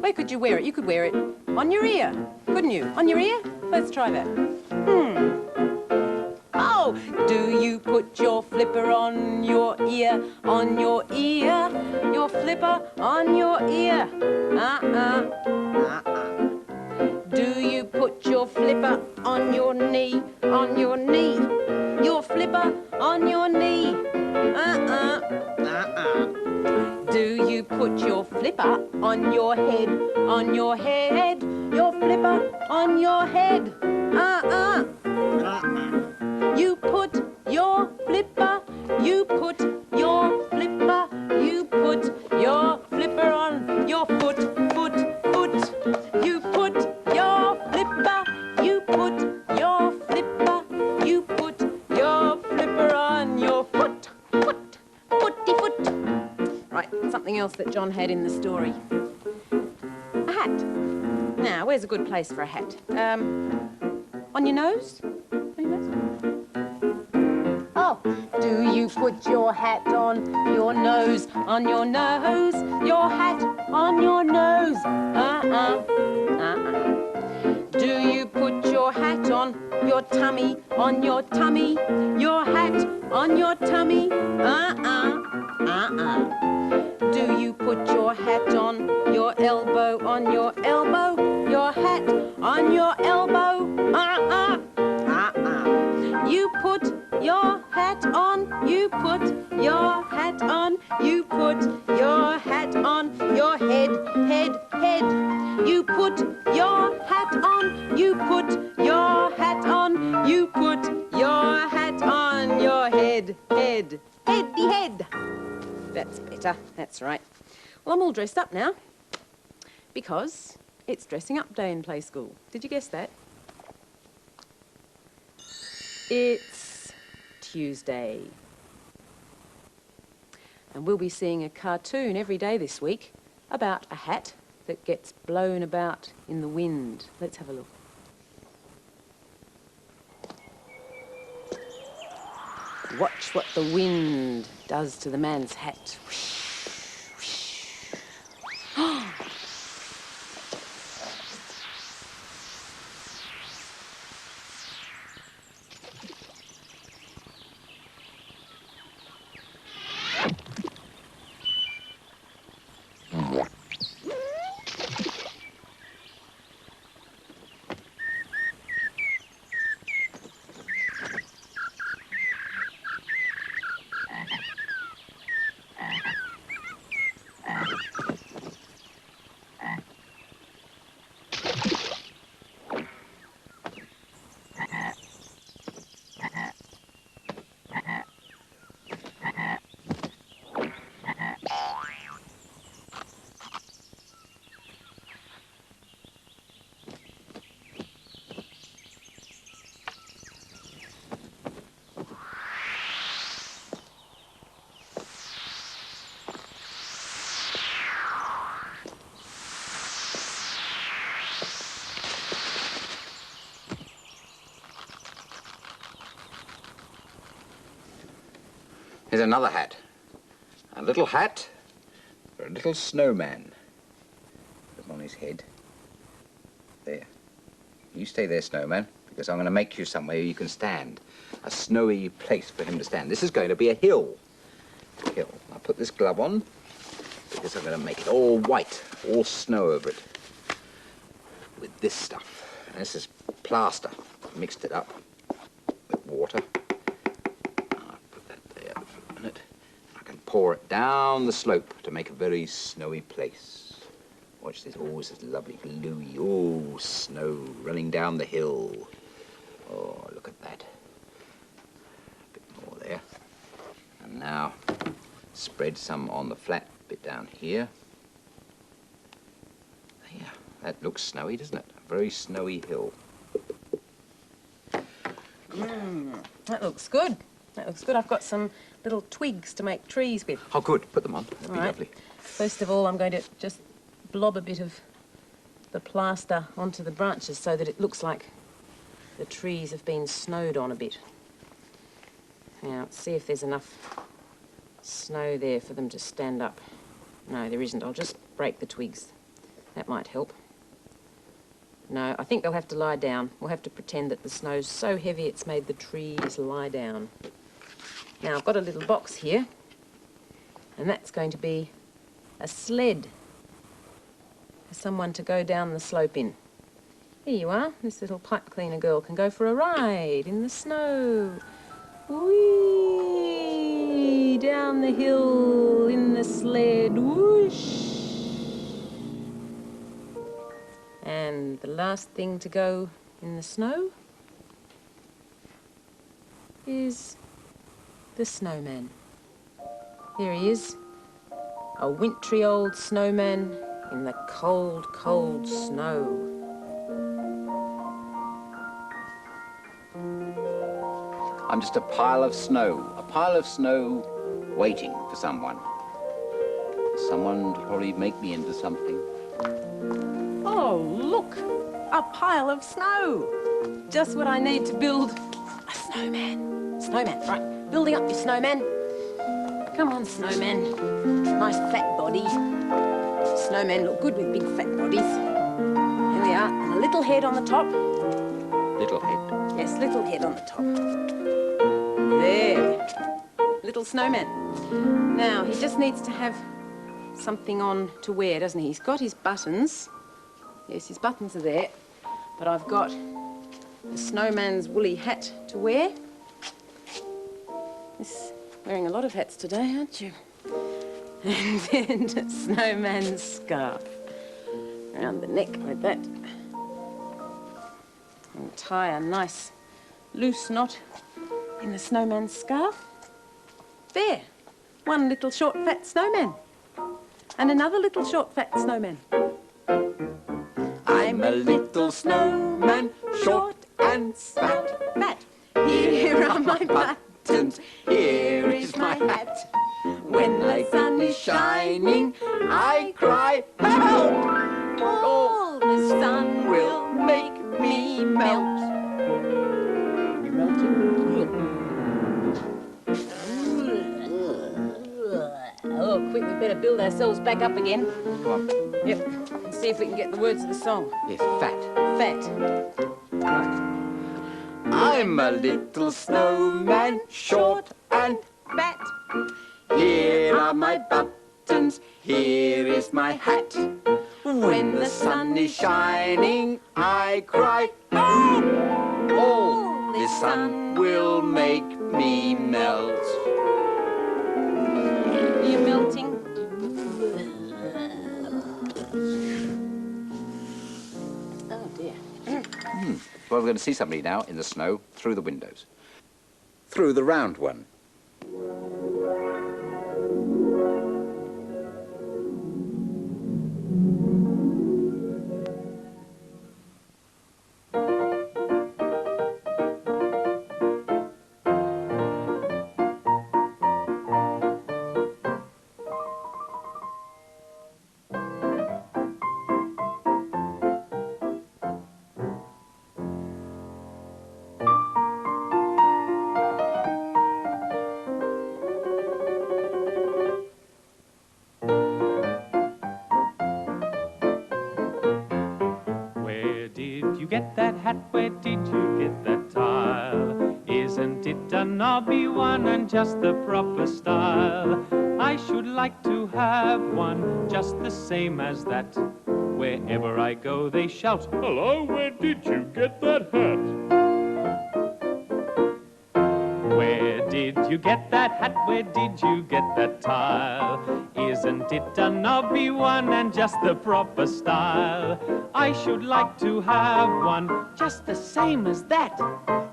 Where could you wear it? You could wear it on your ear, couldn't you? On your ear? Let's try that. Oh, do you put your flipper on your ear? On your ear? Your flipper on your ear? Do you put your flipper on your knee? On your knee? Your flipper flipper on your knee? Do you put your flipper on your head? On your head? Your flipper on your head? You put your flipper, you put your flipper, you put your flipper on your foot, foot, foot. You put your flipper, you put your flipper, you put your flipper on your foot, foot, footy, foot. Right, something else that John had in the story. A hat. Now, where's a good place for a hat? On your nose? On your nose? Oh, do you put your hat on your nose? On your nose? Your hat on your nose? Do you put your hat on your tummy? On your tummy? Your hat on your tummy? Do you put your hat on your elbow? On your elbow? Your hat on your elbow? You put your hat on, you put your hat on, you put your hat on your head, head, head. You put your hat on, you put your hat on, you put your hat on your head, head, heady head. That's better, that's right. Well, I'm all dressed up now because it's dressing up day in Play School. Did you guess that? It's Tuesday. And we'll be seeing a cartoon every day this week about a hat that gets blown about in the wind. Let's have a look. Watch what the wind does to the man's hat. Here's another hat. A little hat for a little snowman. Put him on his head. There. You stay there, snowman, because I'm going to make you somewhere you can stand. A snowy place for him to stand. This is going to be a hill. Hill. I'll put this glove on because I'm going to make it all white, all snow over it. With this stuff. And this is plaster. Mixed it up with water. Pour it down the slope to make a very snowy place. Watch this. Oh, this is lovely, gluey. Oh, snow running down the hill. Oh, look at that. A bit more there. And now spread some on the flat bit down here. There. That looks snowy, doesn't it? A very snowy hill. That looks good. That looks good. I've got some little twigs to make trees with. Oh, good. Put them on. That'd be lovely. First of all, I'm going to just blob a bit of the plaster onto the branches so that it looks like the trees have been snowed on a bit. Now, let's see if there's enough snow there for them to stand up. No, there isn't. I'll just break the twigs. That might help. No, I think they'll have to lie down. We'll have to pretend that the snow's so heavy it's made the trees lie down. Now, I've got a little box here, and that's going to be a sled for someone to go down the slope in. Here you are. This little pipe cleaner girl can go for a ride in the snow. Whee! Down the hill in the sled. Whoosh! And the last thing to go in the snow is the snowman. Here he is, a wintry old snowman in the cold, cold snow. I'm just a pile of snow waiting for someone. Someone to probably make me into something. Oh, look, a pile of snow. Just what I need to build a snowman. Snowman, right, building up your snowman. Come on, snowman. Nice fat body. Snowmen look good with big fat bodies. Here we are, and a little head on the top. Little head. Yes, little head on the top. There. Little snowman. Now, he just needs to have something on to wear, doesn't he? He's got his buttons. Yes, his buttons are there. But I've got the snowman's woolly hat to wear. This, wearing a lot of hats today, aren't you? And then a snowman's scarf around the neck like that. And tie a nice loose knot in the snowman's scarf. There, one little short fat snowman. And another little short fat snowman. I'm a little snowman, short and fat. Fat. Here are my buttons, here is my hat. When the sun is shining, I cry, help! Oh, the sun will make me melt. You melting? Oh, quick, we better build ourselves back up again. Go on. Yep, and see if we can get the words of the song. Yes, fat. Fat. Right. I'm a little snowman, short and Fat. here are my buttons, here is my hat. When the sun is shining, I cry, help! Oh, the sun will make me melt. You're melting. Oh dear. Well, we're going to see somebody now in the snow through the windows. Through the round one. Get that hat, where did you get that tile? Isn't it a knobby one and just the proper style? I should like to have one just the same as that. Wherever I go they shout, hello, where did you get that hat? Where did you get that hat? Where did you get that tile? Isn't it a knobby one and just the proper style? I should like to have one just the same as that.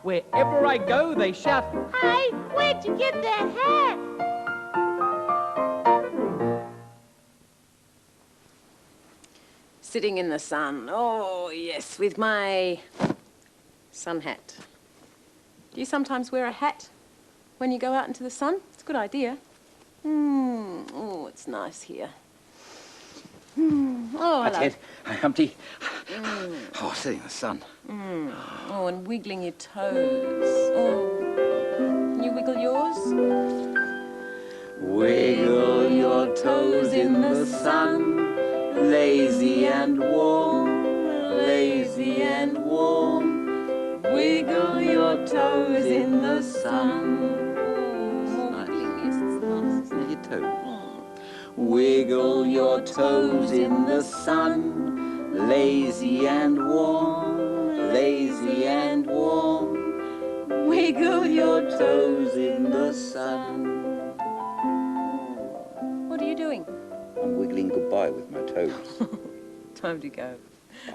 Wherever I go they shout, Hey, where'd you get that hat? Sitting in the sun. Oh, yes, with my sun hat. Do you sometimes wear a hat when you go out into the sun? It's a good idea. Oh, it's nice here. Oh, That's hello. it. Hi, Humpty. Oh, sitting in the sun. Oh, and wiggling your toes. Oh, can you wiggle yours? Wiggle your toes in the sun, lazy and warm, lazy and warm. Wiggle your toes in the sun. Oh, wiggling, yes, it's nice, isn't it? Your toes. Wiggle your toes in the sun, lazy and warm, lazy and warm. wiggle your toes in the sun. What are you doing? I'm wiggling goodbye with my toes. Time to go.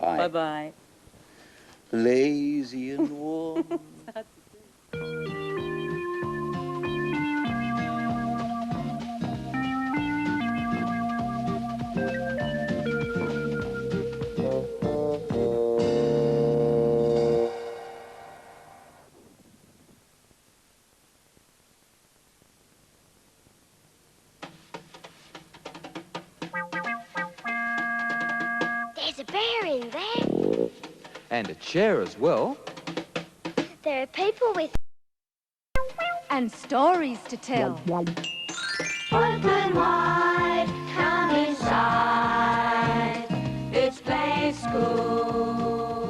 Bye. Bye-bye. Lazy and warm. There's a bear in there. And a chair as well. There are people with... And stories to tell. Open wide, come inside. It's play school.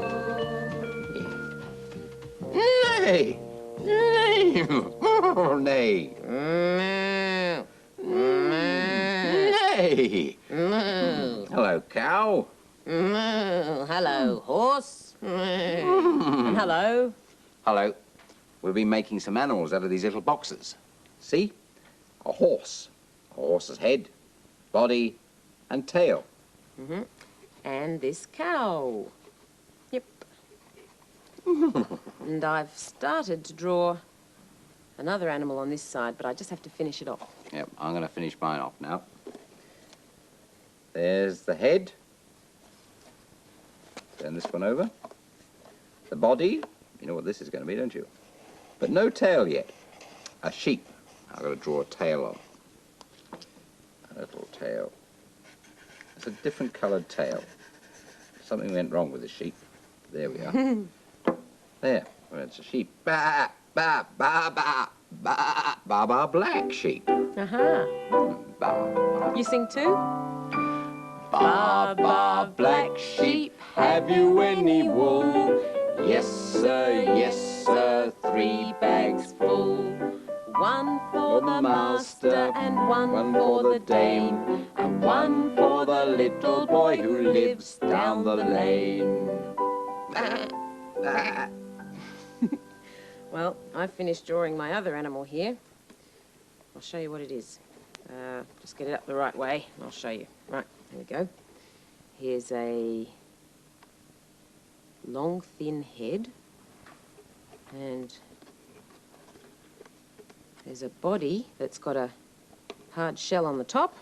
Nay! Nay! Oh, nay! Nay! Hello, cow. Hello, horse. And hello. Hello. We'll be making some animals out of these little boxes. See? A horse. A horse's head, body, and tail. And this cow. Yep. And I've started to draw another animal on this side, but I just have to finish it off. Yep, I'm going to finish mine off now. There's the head. Turn this one over. The body. You know what this is going to be, don't you? But no tail yet. A sheep. I've got to draw a tail on. A little tail. It's a different coloured tail. Something went wrong with the sheep. There we are. There. Well, it's a sheep. Ba, ba, ba, ba, ba, ba, ba, black sheep. Aha. Ba, ba. You sing too? Ba, ba, black sheep, have you any wool? Yes, sir, 3 bags full. One for the master and one for the dame, and one for the little boy who lives down the lane. Well, I've finished drawing my other animal here. I'll show you what it is. Just get it up the right way and I'll show you. Right, here we go. Here's a long, thin head. And there's a body that's got a hard shell on the top.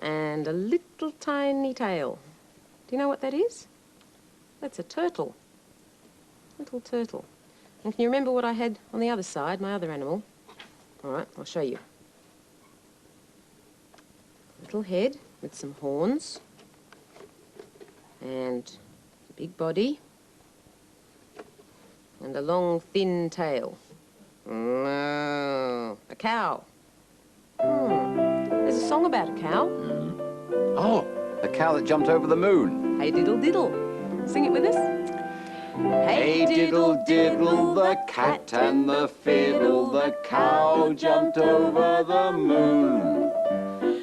And a little tiny tail. Do you know what that is? That's a turtle. Little turtle. And can you remember what I had on the other side, my other animal? All right, I'll show you. Little head with some horns. And a big body. And a long, thin tail. A cow. There's a song about a cow. Oh, the cow that jumped over the moon. Hey diddle diddle. Sing it with us. Hey diddle diddle, the cat and the fiddle, the cow jumped over the moon.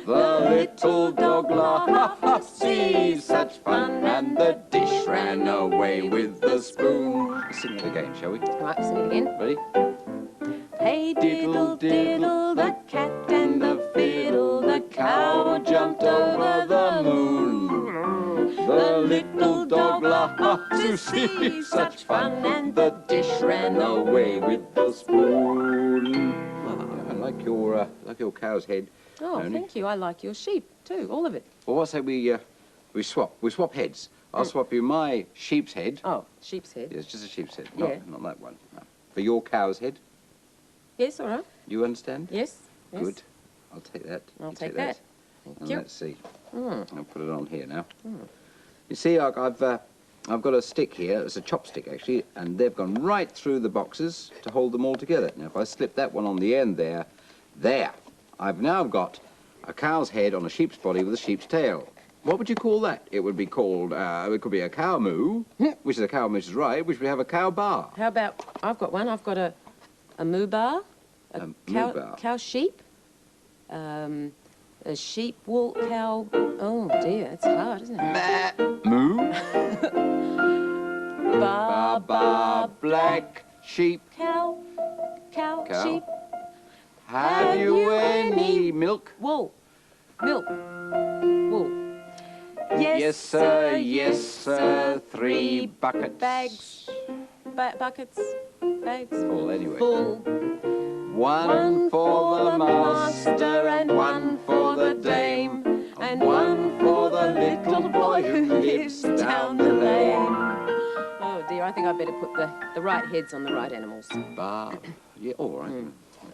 The little dog laughed, see, such fun, and the dish ran away with the spoon. Let's sing it again, shall we? All right, sing it again. Ready? Hey diddle diddle, the cat and the fiddle, the cow jumped over the moon. The little dog laughed to see such fun, and the dish ran away with the spoon. I like your cow's head. Oh, Tony. thank you. I like your sheep too, all of it. Well, what say we swap? We swap heads. I'll swap you my sheep's head. Oh, sheep's head. Yes, just a sheep's head. Yeah. Not that one. No. For your cow's head. Yes, all right. You understand? Yes. Yes. Good. I'll take that. I'll You take that. Thank And you. let's see. Mm. I'll put it on here now. You see, I've got a stick here. It's a chopstick, actually, and they've gone right through the boxes to hold them all together. Now, if I slip that one on the end there, I've now got a cow's head on a sheep's body with a sheep's tail. What would you call that? It would be called, it could be a cow moo, which is a cow Mrs. Right, which we have a cow bar. How about, I've got one. I've got a moo bar, A cow, moo bar. cow sheep, a sheep wool cow. Oh dear, it's hard, isn't it? Moo. Ba Ba, ba, black sheep, Cow, Cow. sheep, have you any milk? wool, milk, wool. Yes, sir, yes, sir, 3 buckets. Bags, buckets, bags. Full, anyway. Full. One for the master and one for the dame, and one for the little boy who lives down the lane. Oh dear, I think I better put the right heads on the right animals. Yeah, all right.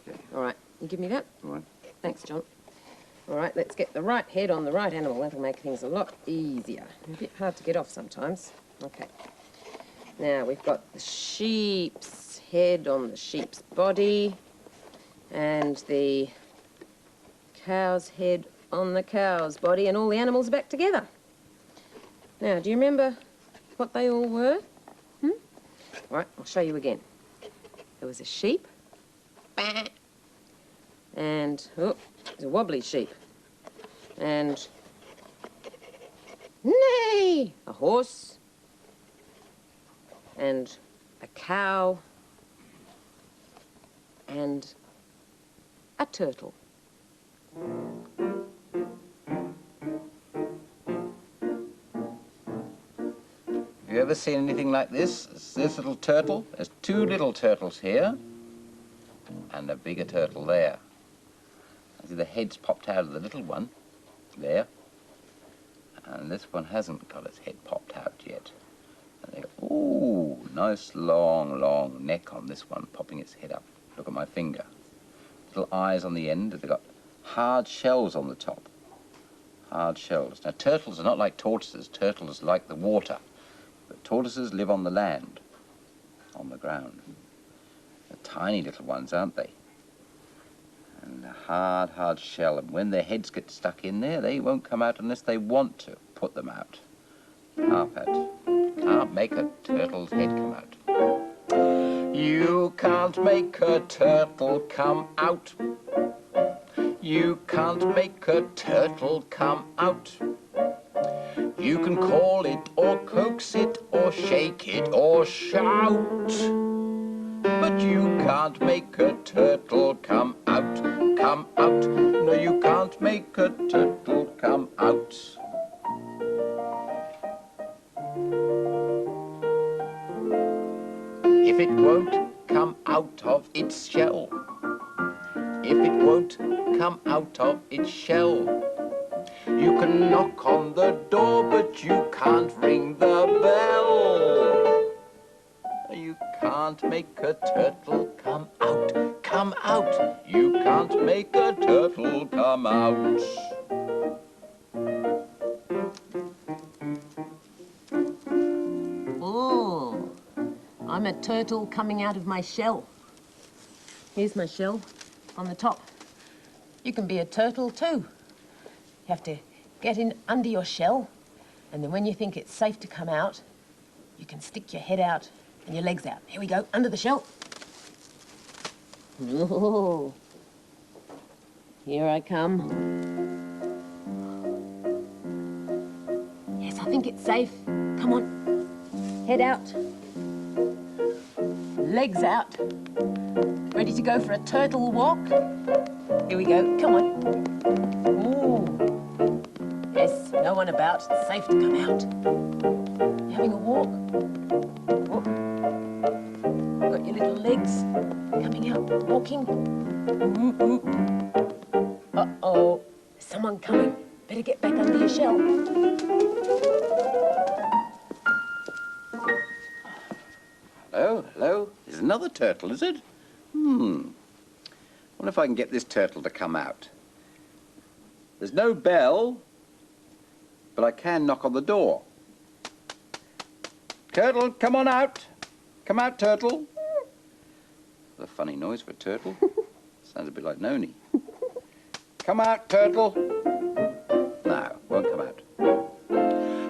Okay, All right, you give me that? all right. Thanks, John. All right, let's get the right head on the right animal. That'll make things a lot easier. A bit hard to get off sometimes. Okay. Now, we've got the sheep's head on the sheep's body and the cow's head on the cow's body, and all the animals back together. Now, do you remember what they all were? All right, I'll show you again. There was a sheep, and, oh, there's a wobbly sheep, and, neigh, a horse, and a cow, and a turtle. Have you ever seen anything like this? It's this little turtle. There's 2 little turtles here and a bigger turtle there. I see the head's popped out of the little one there, and this one hasn't got its head popped out yet. And they go, ooh, nice long, long neck on this one, popping its head up. Look at my finger. Little eyes on the end. They've got hard shells on the top. Hard shells. Now, turtles are not like tortoises. Turtles are like the water. But tortoises live on the land, on the ground. They're tiny little ones, aren't they? And a hard, hard shell. And when their heads get stuck in there, they won't come out unless they want to put them out. Can't make a turtle's head come out. You can't make a turtle come out. You can't make a turtle come out. You can call it or coax it or shake it or shout, but you can't make a turtle come out, come out. No, you can't make a turtle come out. If it won't come out of its shell, if it won't come out of its shell, you can knock on the door, but you can't ring the bell. You can't make a turtle come out, come out. You can't make a turtle come out. Oh, I'm a turtle coming out of my shell. Here's my shell on the top. You can be a turtle too. You have to get in under your shell, and then when you think it's safe to come out, you can stick your head out and your legs out. Here we go, under the shell. Oh, here I come. Yes, I think it's safe. Come on, head out, legs out. Ready to go for a turtle walk? Here we go, come on. Ooh. Yes, no one about, it's safe to come out. You having a walk? Oh. Got your little legs coming out, walking. Uh-oh, there's someone coming. Better get back under your shell. Hello, hello. There's another turtle, is it? Wonder if I can get this turtle to come out. There's no bell, but I can knock on the door. Turtle, come on out. Come out, turtle. That's a funny noise for a turtle. Sounds a bit like Noni. Come out, turtle. No, won't come out.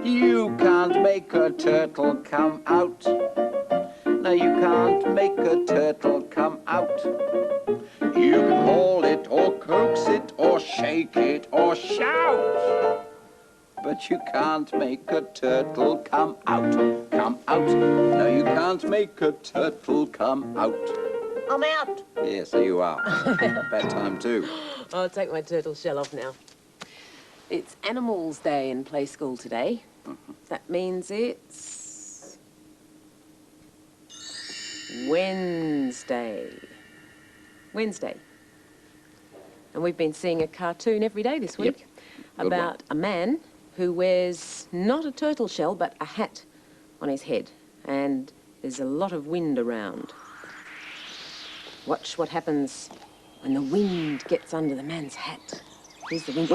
You can't make a turtle come out. No, you can't make a turtle come out. You can haul it or coax it or shake it or shout, but you can't make a turtle come out. Come out. No, you can't make a turtle come out. I'm out. Yes, there you are. Bad time too. I'll take my turtle shell off now. It's Animals Day in Play School today. That means it's Wednesday. Wednesday. And we've been seeing a cartoon every day this week about a man who wears not a turtle shell but a hat on his head. And there's a lot of wind around. Watch what happens when the wind gets under the man's hat. Here's the wind.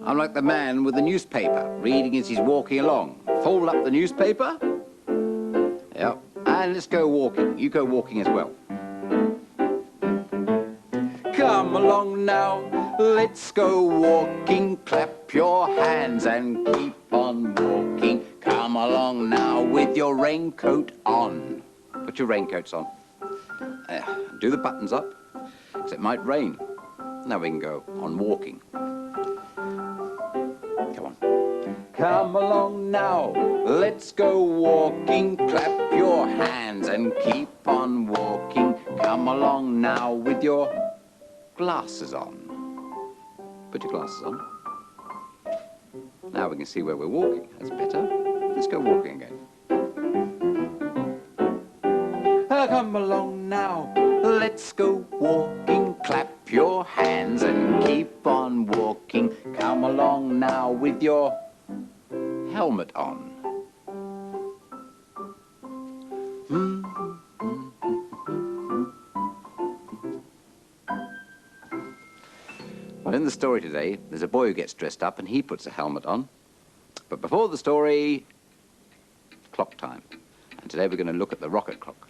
I'm like the man with the newspaper, reading as he's walking along. Fold up the newspaper. Yep. And let's go walking. You go walking as well. Come along now, let's go walking. Clap your hands and keep on walking. Come along now with your raincoat on. Put your raincoats on. Do the buttons up, because it might rain. Now we can go on walking. Come on. Come along now, let's go walking. Clap your hands and keep on walking. Come along now with your glasses on. Put your glasses on. Now we can see where we're walking. That's better. Let's go walking again. Come along now, let's go walking. Clap your hands and keep on walking. Come along now with your helmet on. Well, in the story today, there's a boy who gets dressed up and he puts a helmet on. But before the story, clock time. And today we're going to look at the rocket clock.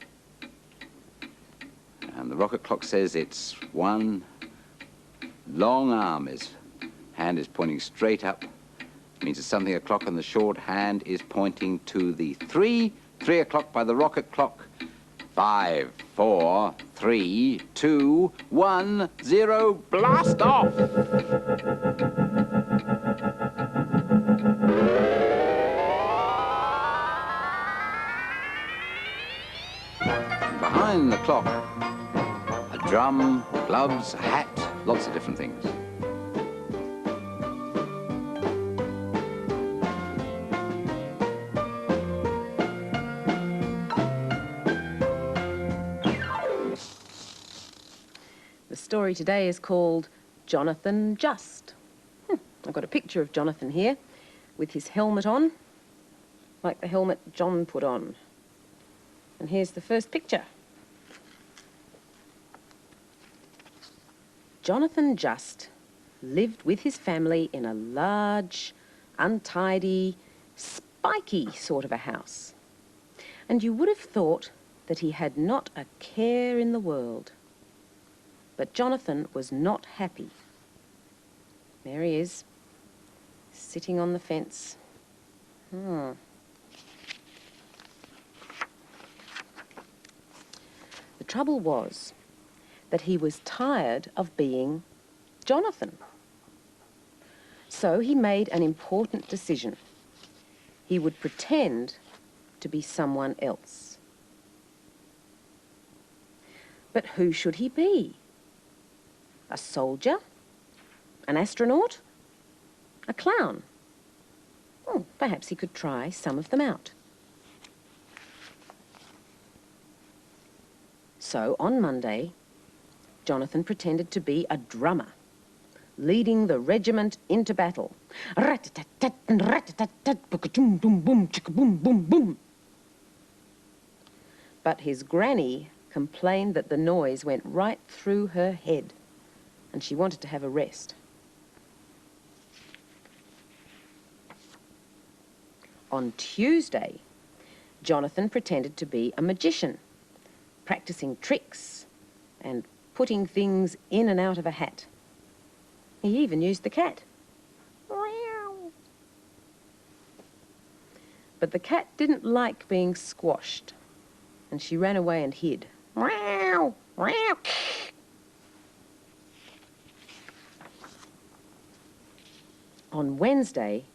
And the rocket clock says its one long arm hand is pointing straight up. It means it's something o'clock, and the short hand is pointing to the 3 o'clock by the rocket clock. 5, 4, 3, 2, 1, 0, blast off! Behind the clock, a drum, gloves, a hat, lots of different things. The story today is called Jonathan Just. I've got a picture of Jonathan here with his helmet on, like the helmet John put on. And here's the first picture. Jonathan Just lived with his family in a large, untidy, spiky sort of a house. And you would have thought that he had not a care in the world. But Jonathan was not happy. There he is, sitting on the fence. The trouble was that he was tired of being Jonathan. So he made an important decision. He would pretend to be someone else. But who should he be? A soldier? An astronaut? A clown? Oh, perhaps he could try some of them out. So, on Monday, Jonathan pretended to be a drummer, leading the regiment into battle. Rat-a-tat-tat and rat-a-tat-tat, boom-boom-boom, chicka-boom-boom-boom. But his granny complained that the noise went right through her head, and she wanted to have a rest. On Tuesday, Jonathan pretended to be a magician, practicing tricks and putting things in and out of a hat. He even used the cat. But the cat didn't like being squashed, and she ran away and hid. On Wednesday,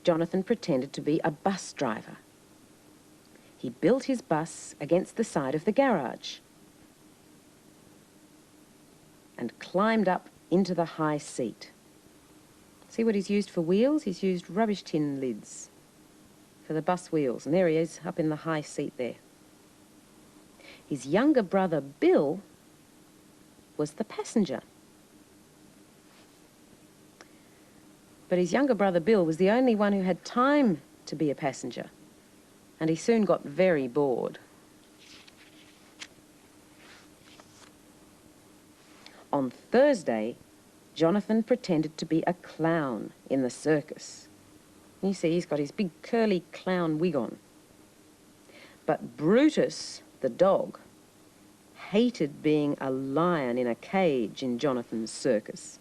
Jonathan pretended to be a bus driver. He built his bus against the side of the garage and climbed up into the high seat. See what he's used for wheels? He's used rubbish tin lids for the bus wheels, and there he is up in the high seat there. His younger brother, Bill, was the passenger. But his younger brother, Bill, was the only one who had time to be a passenger, and he soon got very bored. On Thursday, Jonathan pretended to be a clown in the circus. You see, he's got his big curly clown wig on. But Brutus, the dog, hated being a lion in a cage in Jonathan's circus.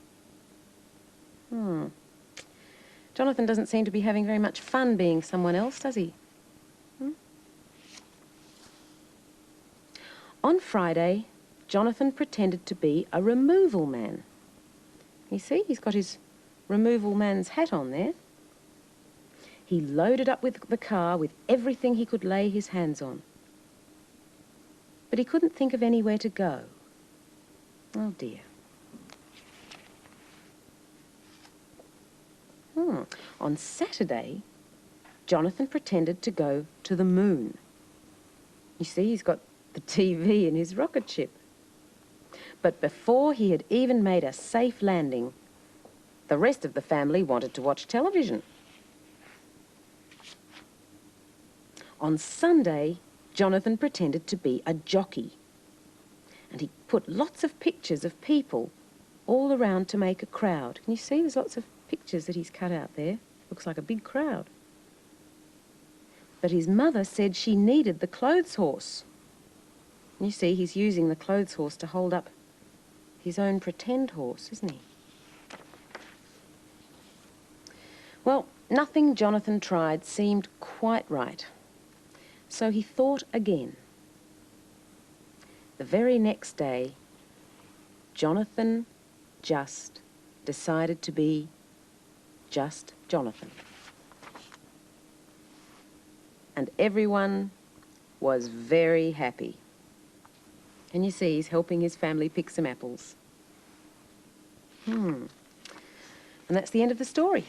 Jonathan doesn't seem to be having very much fun being someone else, does he? On Friday, Jonathan pretended to be a removal man. You see, he's got his removal man's hat on there. He loaded up with the car with everything he could lay his hands on. But he couldn't think of anywhere to go. Oh, dear. On Saturday, Jonathan pretended to go to the moon. You see, he's got the TV in his rocket ship. But before he had even made a safe landing, the rest of the family wanted to watch television. On Sunday, Jonathan pretended to be a jockey, and he put lots of pictures of people all around to make a crowd. Can you see? There's lots of pictures that he's cut out there. Looks like a big crowd. But his mother said she needed the clothes horse. You see, he's using the clothes horse to hold up his own pretend horse, isn't he? Well, nothing Jonathan tried seemed quite right. So he thought again. The very next day, Jonathan just decided to be just Jonathan. And everyone was very happy. And you see, he's helping his family pick some apples. And that's the end of the story.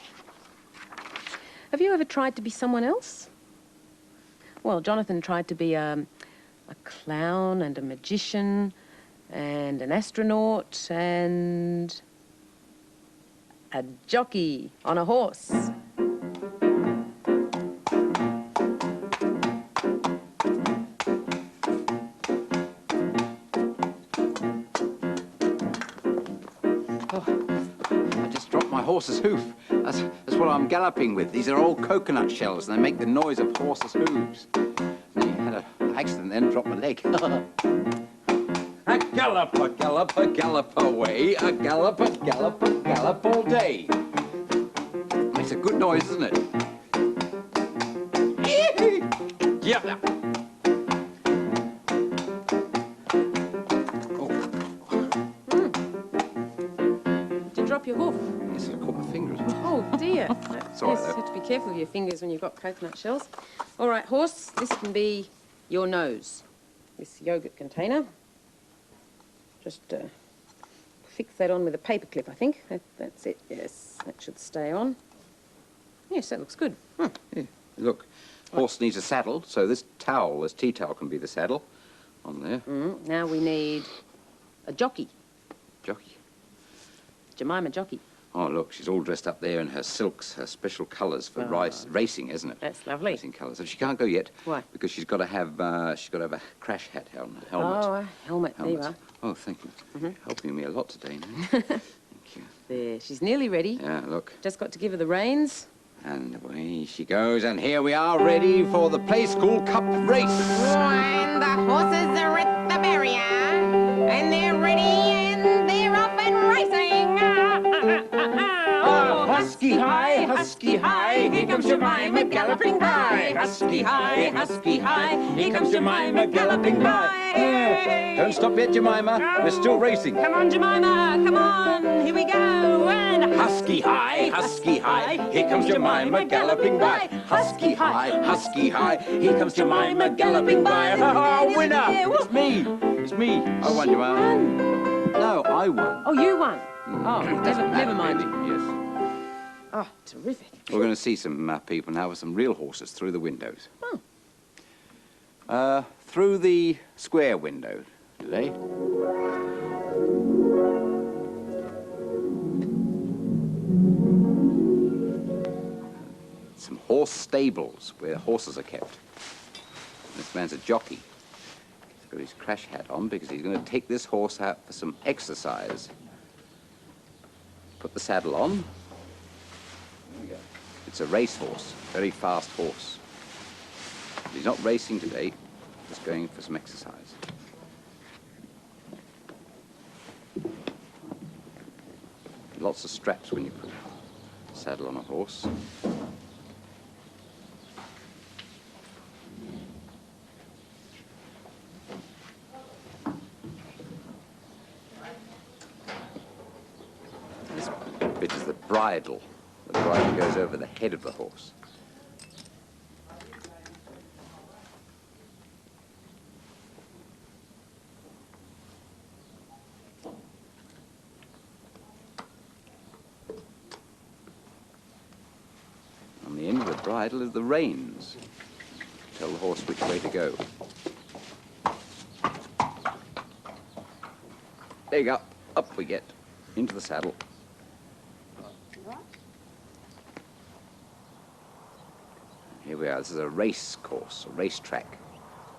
Have you ever tried to be someone else? Well, Jonathan tried to be a clown and a magician and an astronaut and a jockey on a horse. I just dropped my horse's hoof. That's what I'm galloping with. These are old coconut shells, and they make the noise of horses' hooves. I had an accident then, dropped my leg. A gallop, gallop away. A gallop, gallop all day. Makes a good noise, doesn't it? Yeah. Drop your hoof. Yes, I caught my finger as well. Oh, dear. It's all right, Yes, though. you have to be careful with your fingers when you've got coconut shells. All right, horse, this can be your nose. This yogurt container. just fix that on with a paper clip, I think. That's it, yes. That should stay on. Yes, that looks good. Hmm. Yeah. Look, horse needs a saddle, so this towel, this tea towel, can be the saddle on there. Now we need a jockey. Jockey. Jemima jockey. Oh, look, she's all dressed up there in her silks, her special colours for racing, isn't it? That's lovely. Racing colours. So she can't go yet. Why? Because she's got to have a crash hat helmet. Oh, a helmet. There you are. Oh, thank you. You're helping me a lot today, now. Thank you. There, she's nearly ready. Yeah, look. Just got to give her the reins. And away she goes, and here we are, ready for the Play School Cup race. And the horses are at the barrier, and they're ready, and they're off and racing. Oh, Husky high, here comes Jemima galloping by. Husky high, here comes Jemima galloping by. Don't stop yet, Jemima, we're still racing. Come on, Jemima, come on, here we go. And Husky high, here comes Jemima galloping by. Husky high, here comes Jemima galloping by. Oh, winner! It's me. I won, Jemima. No, I won. Oh, you won. Oh, never mind. Really. Yes. Oh, terrific. We're going to see some people now with some real horses through the windows. Through the square window today. Some horse stables where horses are kept. This man's a jockey. He's got his crash hat on because he's going to take this horse out for some exercise. Put the saddle on. There we go. It's a racehorse, very fast horse. He's not racing today, just going for some exercise. Lots of straps when you put a saddle on a horse. This bit is the bridle. The bridle goes over the head of the horse. On the end of the bridle is the reins. Tell the horse which way to go. There you go. Up we get. Into the saddle. Here we are. This is a race course, a race track.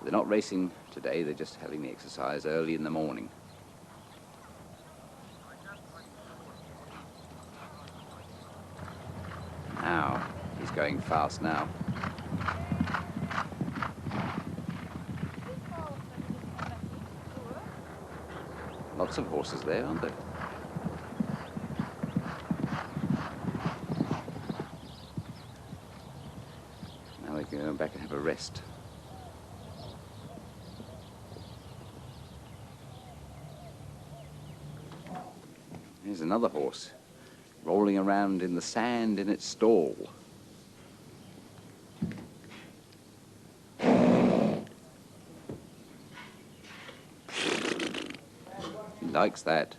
They're not racing today. They're just having the exercise early in the morning. Now, he's going fast now. Lots of horses there, aren't there? Now they can go back and have a rest. Here's another horse, rolling around in the sand in its stall. He likes that.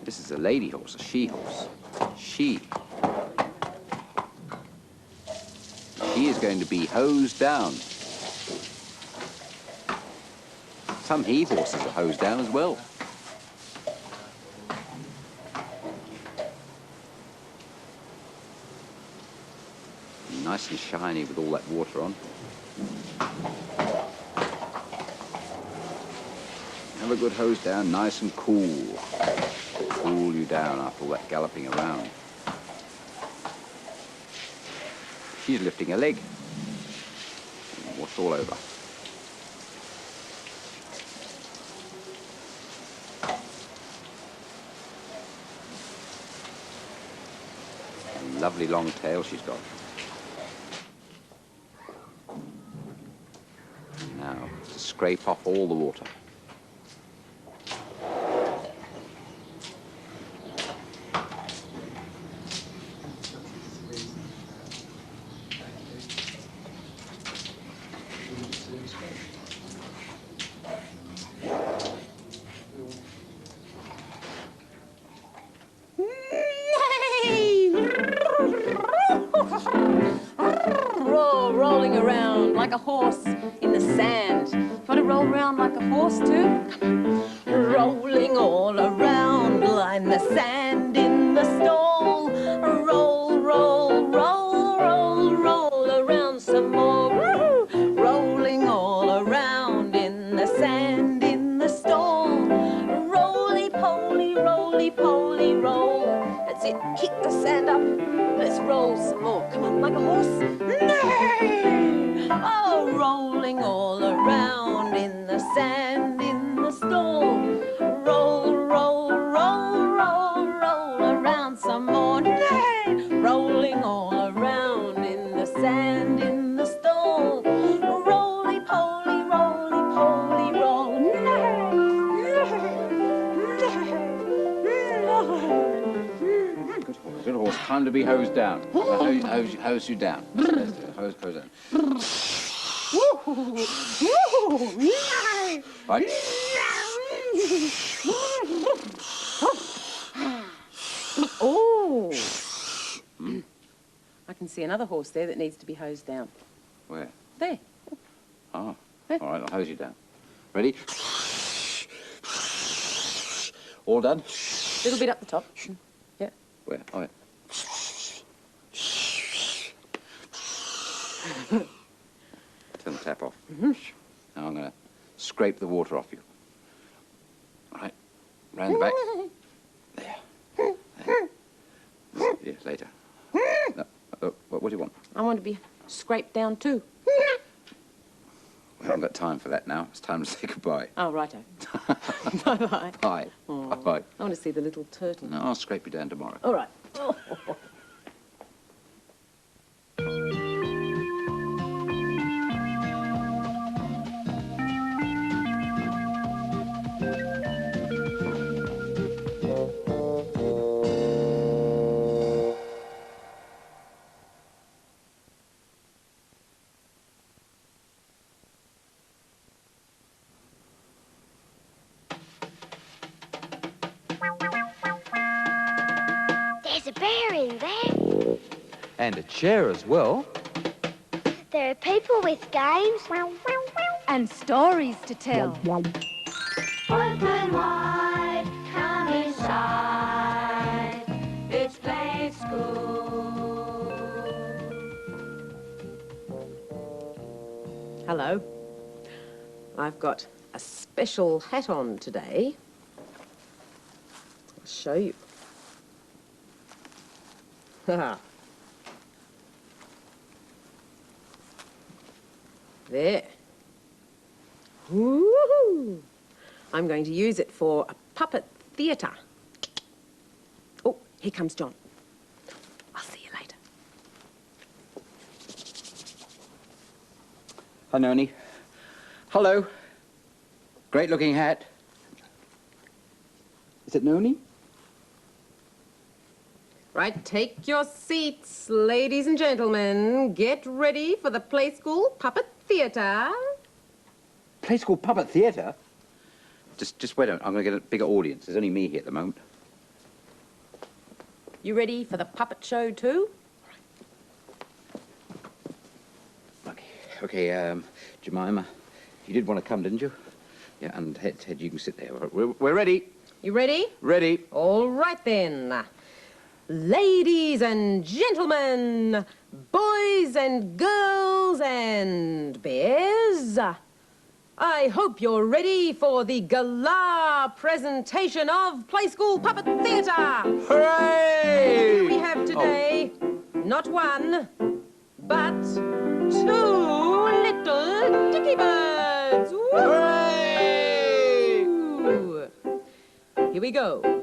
This is a lady horse, a she-horse. She is going to be hosed down. Some he horses are hosed down as well. Nice and shiny with all that water on. Have a good hose down, nice and cool. Cool you down after all that galloping around. She's lifting a leg. Wash all over. A lovely long tail she's got. scrape off all the water. Rolling around like a horse in the sand. Want to roll around like a horse too? Rolling all around in the sand in the stall. Roll, roll, roll, roll, roll around some more. Rolling all around in the sand in the stall. Roly-poly, roly-poly, roll. That's it, kick the sand up. Let's roll some more. Come on, like a horse. Oh, rolling all around in the sand in the stall. Roll, roll, roll, roll, roll around some more. Rolling all around in the sand in the stall. Roly-poly, roly-poly, roll. Good horse. Time to be hosed down. Hose you down. Hose down. Right. Oh! I can see another horse there that needs to be hosed down. Where? There. Oh. All right, I'll hose you down. Ready? All done? A little bit up the top. Yeah. Where? Oh, yeah. Turn the tap off. Now I'm going to scrape the water off you. All right. Round the back. There. Yeah, later. No, what do you want? I want to be scraped down too. We haven't got time for that now. It's time to say goodbye. Oh, righto. Bye-bye. Bye. Oh, Bye-bye. I want to see the little turtle. No, I'll scrape you down tomorrow. All right. There's a bear in there. And a chair as well. There are people with games. And stories to tell. Open wide, come inside. It's play school. Hello. I've got a special hat on today. I'll show you. There. Woo-hoo. I'm going to use it for a puppet theatre. Oh, here comes John. I'll see you later. Hi, Noni. Hello. Great looking hat. Is it Noni? Right, take your seats, ladies and gentlemen. Get ready for the Play School Puppet Theatre. Play School Puppet Theatre? Just wait a minute. I'm going to get a bigger audience. There's only me here at the moment. You ready for the puppet show too? Okay, Jemima, you did want to come, didn't you? Yeah, and Ted, you can sit there. We're ready. You ready? Ready. All right then. Ladies and gentlemen, boys and girls and bears, I hope you're ready for the gala presentation of Play School Puppet Theatre. Hooray! Here we have today not one, but two little dicky birds. Woo! Hooray! Here we go.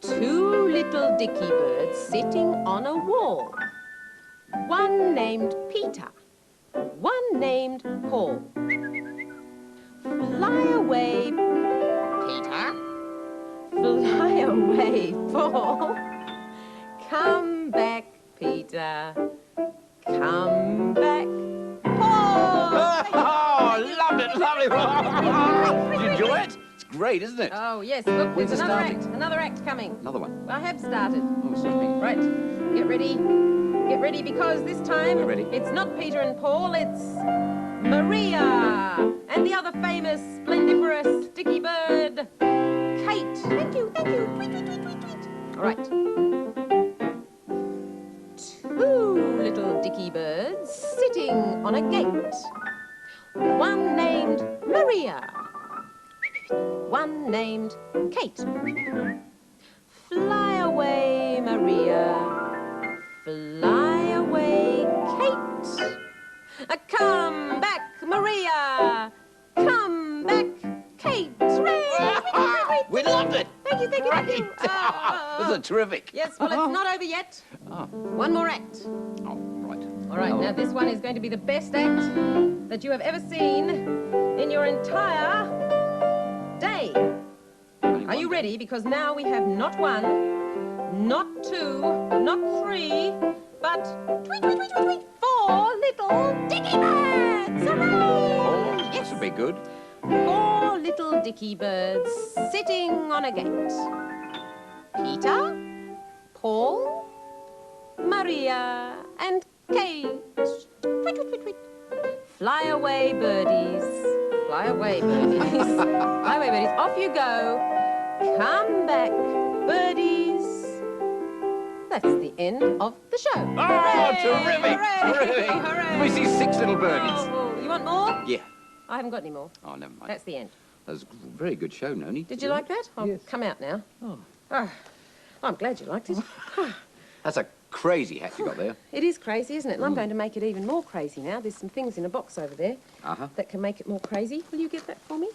Two little dicky birds sitting on a wall. One named Peter, one named Paul. Fly away, Peter? fly away, Paul. Come back, Peter. Come back, Paul. Oh, loved it, lovely. Did you enjoy it? It's great, isn't it? Oh, yes, look, When's there's it another starting? act. Another act coming. Another one. I have started. Oh, sorry. Right, get ready. Get ready, because this time We're ready. it's not Peter and Paul, it's Maria and the other famous, splendiferous Dicky Bird, Kate. Thank you, thank you. Tweet, tweet, tweet, tweet, tweet. All right. Two little Dicky Birds sitting on a gate. One named Maria. One named Kate. Fly away, Maria. Fly away, Kate. Come back, Maria. Come back, Kate. We loved it. Thank you, thank you, thank you. This is terrific. Yes, well, it's not over yet. One more act. Oh, right. All right, now this one is going to be the best act that you have ever seen in your entire day. Are you ready? Because now we have not one, not two, not three, but tweet, tweet, tweet, tweet, tweet, 4 little Dicky Birds! Hooray! Oh, this Yes, will be good. 4 little Dicky Birds sitting on a gate. Peter, Paul, Maria, and Kate. Tweet, tweet, tweet, tweet. Fly away, birdies. Fly away, birdies. Fly away, birdies. Off you go. Come back, birdies. That's the end of the show. Oh, Hooray! terrific. Hooray! Terrific. Hooray! We see 6 little birdies. Oh, you want more? Yeah. I haven't got any more. Oh, never mind. That's the end. That was a very good show, Noni. Did you like that? I'll Yes. come out now. Oh. Oh, I'm glad you liked it. That's a crazy hat you got there. It is crazy, isn't it? And I'm going to make it even more crazy now. There's some things in a box over there Uh-huh. that can make it more crazy. Will you get that for me?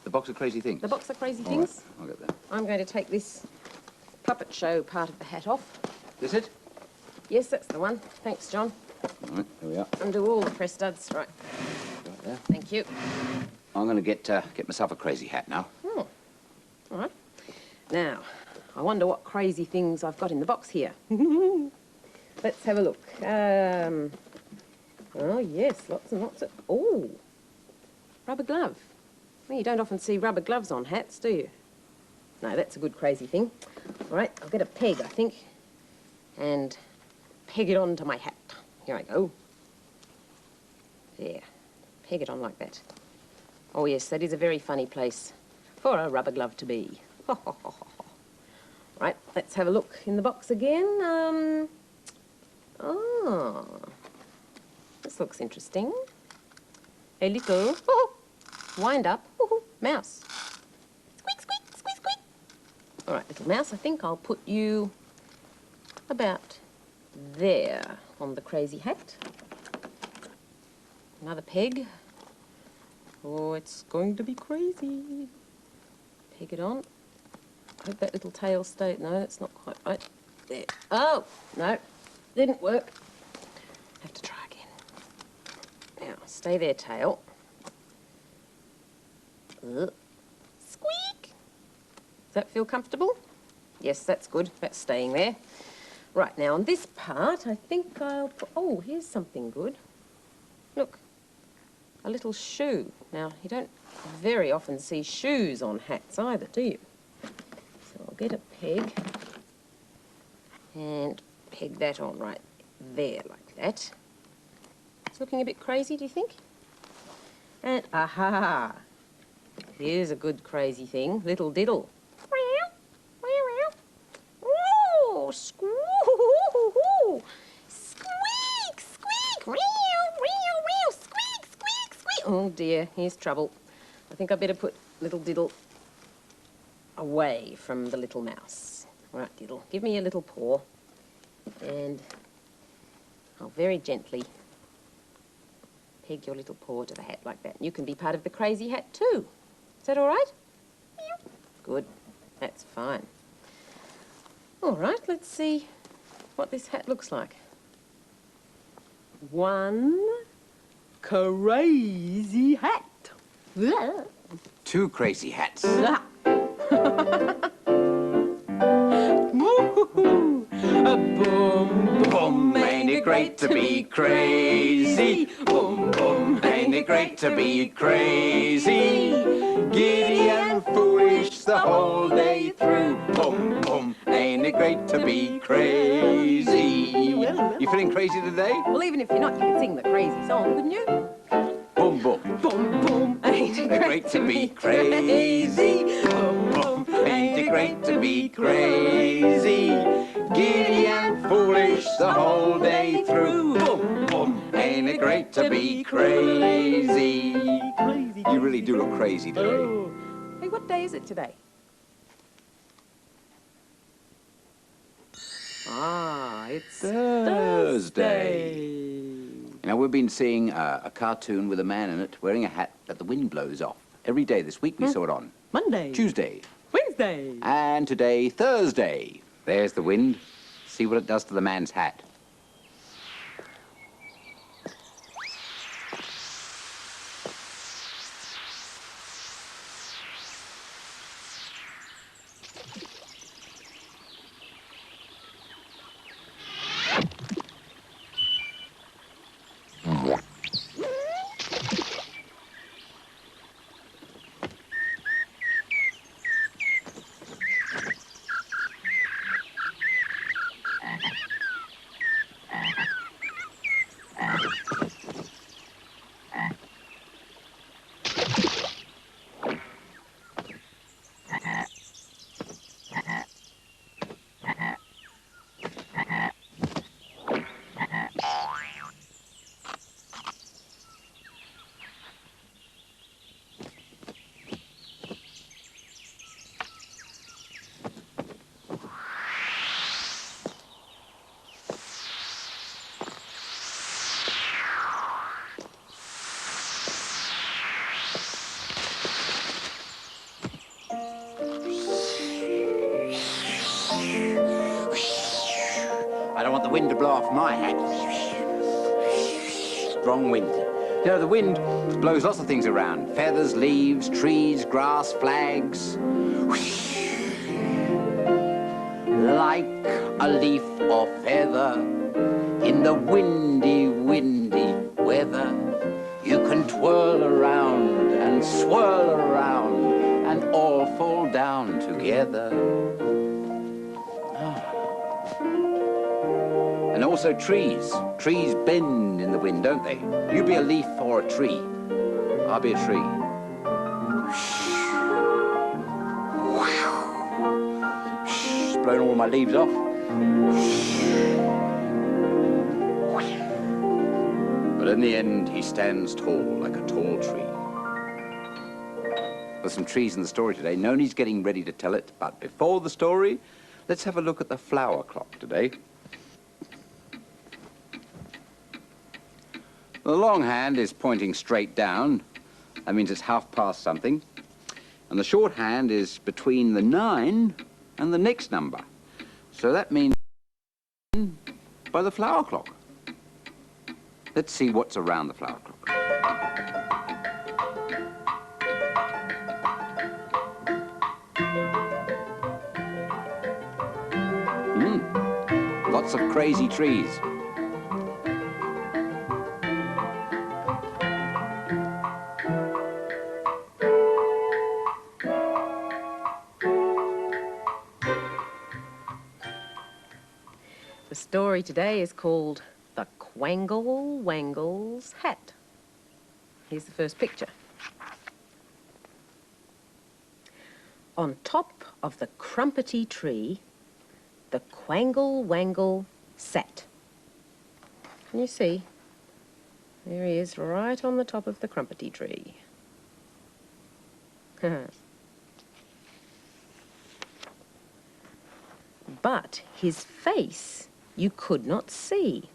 The box of crazy things. The box of crazy All things. right, I'll get that. I'm going to take this puppet show part of the hat off. This it? Yes, that's the one. Thanks, John. All right, here we are. Undo all the press studs. Right. Right there. Thank you. I'm going to get myself a crazy hat now. Oh. All right. Now, I wonder what crazy things I've got in the box here. Let's have a look. Oh, yes, lots and lots of... Oh, rubber glove. Well, you don't often see rubber gloves on hats, do you? No, that's a good crazy thing. All right, I'll get a peg, I think, and peg it onto my hat. Here I go. There. Peg it on like that. Oh, yes, that is a very funny place for a rubber glove to be. Right, let's have a look in the box again. Oh, this looks interesting. A little wind-up mouse. Squeak, squeak, squeak, squeak. All right, little mouse, I think I'll put you about there on the crazy hat. Another peg. Oh, it's going to be crazy. Peg it on. I hope that little tail stayed. No, it's not quite right. There. Oh, no, didn't work. Have to try again. Now, stay there, tail. Squeak. Does that feel comfortable? Yes, that's good. That's staying there. Right, now on this part, I think I'll put... Oh, here's something good. Look, a little shoe. Now, you don't very often see shoes on hats either, do you? So I'll get a peg and peg that on right there like that. It's looking a bit crazy, do you think? And, aha! Here's a good crazy thing. Little diddle. Oh, squeak, squeak, squeak, squeak, squeak. Oh dear, here's trouble. I think I better put little diddle away from the little mouse. All right, diddle, give me a little paw, and I'll very gently peg your little paw to the hat like that. You can be part of the crazy hat too. Is that all right? Good, that's fine. All right, let's see what this hat looks like. One crazy hat. 2 crazy hats. Boom, Boom, ain't it great to be crazy? Boom, boom, ain't it great to be crazy? Giddy and foolish the whole day through. Boom, boom, ain't it great to be crazy? You feeling crazy today? Well, even if you're not, you could sing the crazy song, couldn't you? Boom, boom. Boom, boom, ain't it Great to be crazy. Boom, boom, Ain't it great to be crazy? Giddy and foolish the whole day through. Boom, boom. Ain't it great to be crazy? You really do look crazy today. Hey, what day is it today? Ah, it's Thursday. You know, we've been seeing a cartoon with a man in it wearing a hat that the wind blows off. Every day this week we saw it on Monday, Tuesday. Wednesday. And today, Thursday. There's the wind. See what it does to the man's hat. I don't want the wind to blow off my hat. Strong wind. You know, the wind blows lots of things around. Feathers, leaves, trees, grass, flags. Like a leaf or feather in the windy, windy weather. You can twirl around and swirl around and all fall down together. And also trees. Trees bend in the wind, don't they? You be a leaf or a tree. I'll be a tree. It's blown all my leaves off. But in the end, he stands tall, like a tall tree. There's some trees in the story today. Noni's getting ready to tell it, but before the story, let's have a look at the flower clock today. The long hand is pointing straight down. That means it's 1/2 something. And the short hand is between the 9 and the next number. So that means by the flower clock. Let's see what's around the flower clock. Lots of crazy trees. The story today is called The Quangle Wangle's Hat. Here's the first picture. On top of the crumpety tree, the Quangle Wangle sat. Can you see? There he is, right on the top of the crumpety tree. But his face you could not see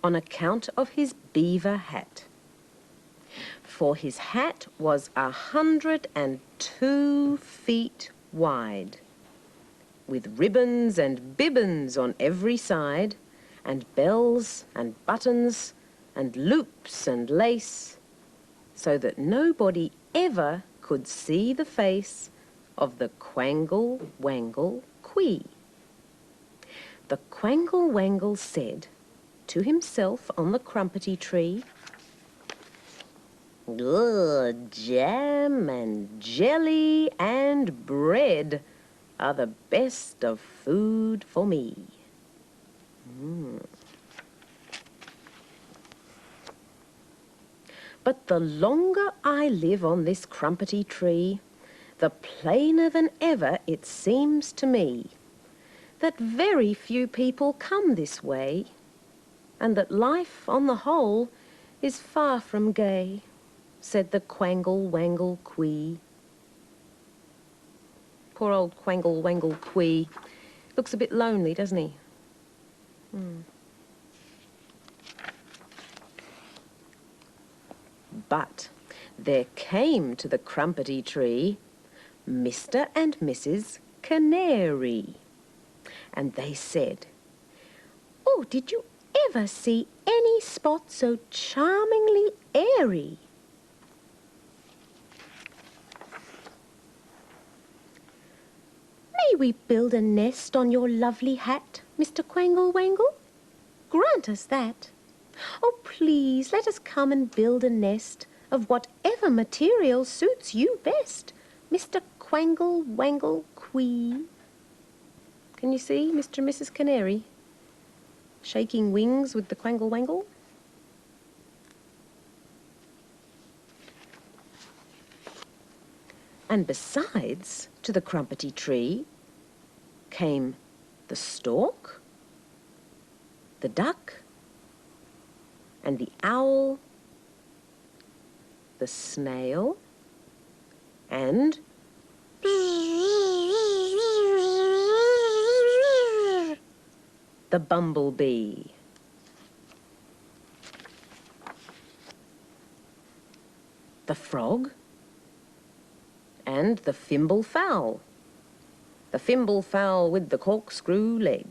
on account of his beaver hat. For his hat was 102 feet wide, with ribbons and bibbons on every side, and bells and buttons and loops and lace, so that nobody ever could see the face of the Quangle Wangle Quee. The Quangle Wangle said to himself on the crumpety tree, "Good jam and jelly and bread are the best of food for me." But the longer I live on this crumpety tree, the plainer than ever it seems to me that very few people come this way, and that life on the whole is far from gay, said the Quangle Wangle Quee. Poor old Quangle Wangle Quee. Looks a bit lonely, doesn't he? But there came to the crumpety tree Mr. and Mrs. Canary, and they said, "Oh, did you ever see any spot so charmingly airy?" "May we build a nest on your lovely hat, Mr. Quangle Wangle? Grant us that. Oh, please, let us come and build a nest of whatever material suits you best, Mr. Quangle Wangle Quee." Can you see Mr. and Mrs. Canary shaking wings with the Quangle Wangle? And besides, to the crumpety tree came the stork, the duck, and the owl, the snail, and the bumblebee. The frog, and the fimble fowl. The fimble fowl with the corkscrew leg.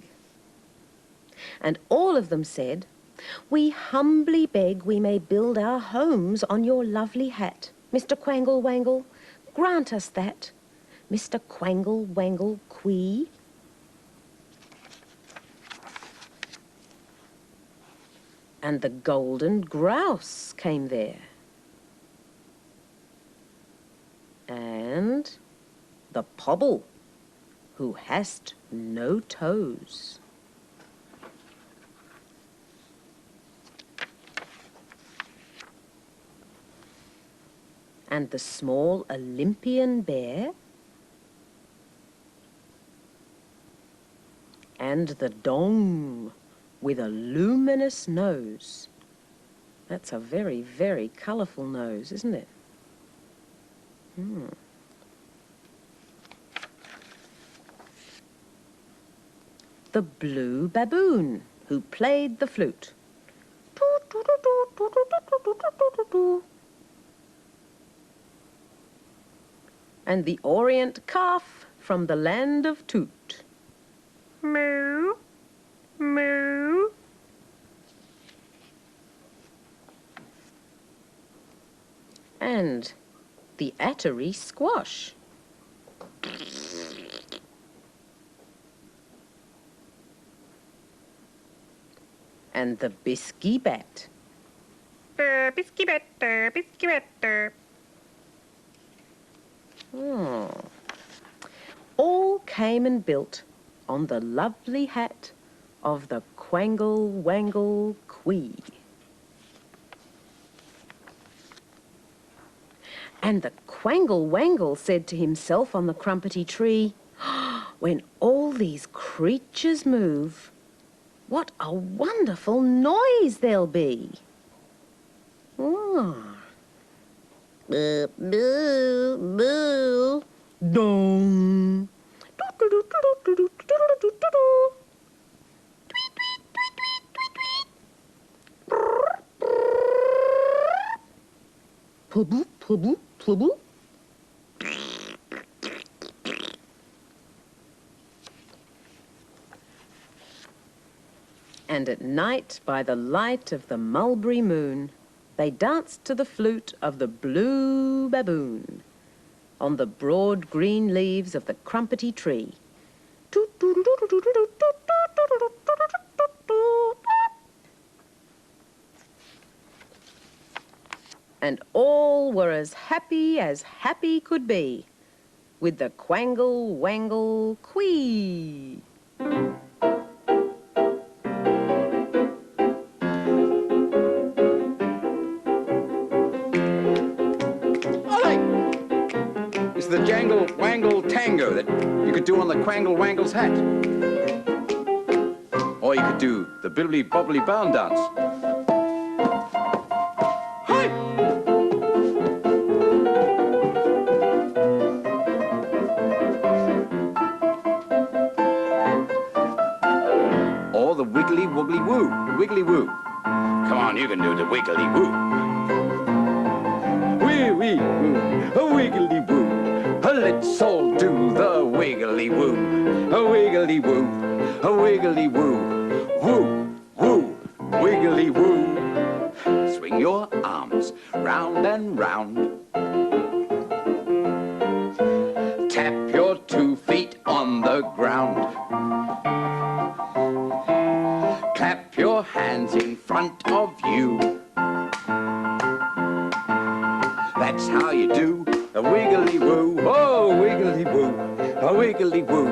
And all of them said, "We humbly beg we may build our homes on your lovely hat, Mr. Quangle Wangle. Grant us that, Mr. Quangle Wangle Quee." And the golden grouse came there. And the pobble, who hast no toes. And the small Olympian bear, and the dong with a luminous nose. That's a very, very colourful nose, isn't it? The blue baboon, who played the flute. And the Orient calf from the land of Toot. Moo, moo. And the Attery squash. And the Bisky bat. Bisky bat, bisky bat. All came and built on the lovely hat of the Quangle Wangle Quee. And the Quangle Wangle said to himself on the crumpety tree, "When all these creatures move, what a wonderful noise there'll be." Boo, boo, boo. Dong. Pubble, pubble, pubble. And at night, by the light of the mulberry moon, they danced to the flute of the blue baboon. on the broad green leaves of the crumpety tree. And all were as happy could be, with the quangle, wangle, quee. It's the jangle, wangle, tango that you could do on the Quangle Wangle's hat. Or you could do the bibbly bobbly bound dance. Hi! Or the wiggly woogly woo, wiggly woo. Come on, you can do the wiggly woo. Wee wee woo, a wiggly woo. Let's all do the wiggly woo, a wiggly woo, a wiggly woo, woo, woo, wiggly woo. Swing your arms round and round. Tap your 2 feet on the ground. Clap your hands in front of you. That's how you do a wiggly woo, oh wiggly woo, a wiggly woo.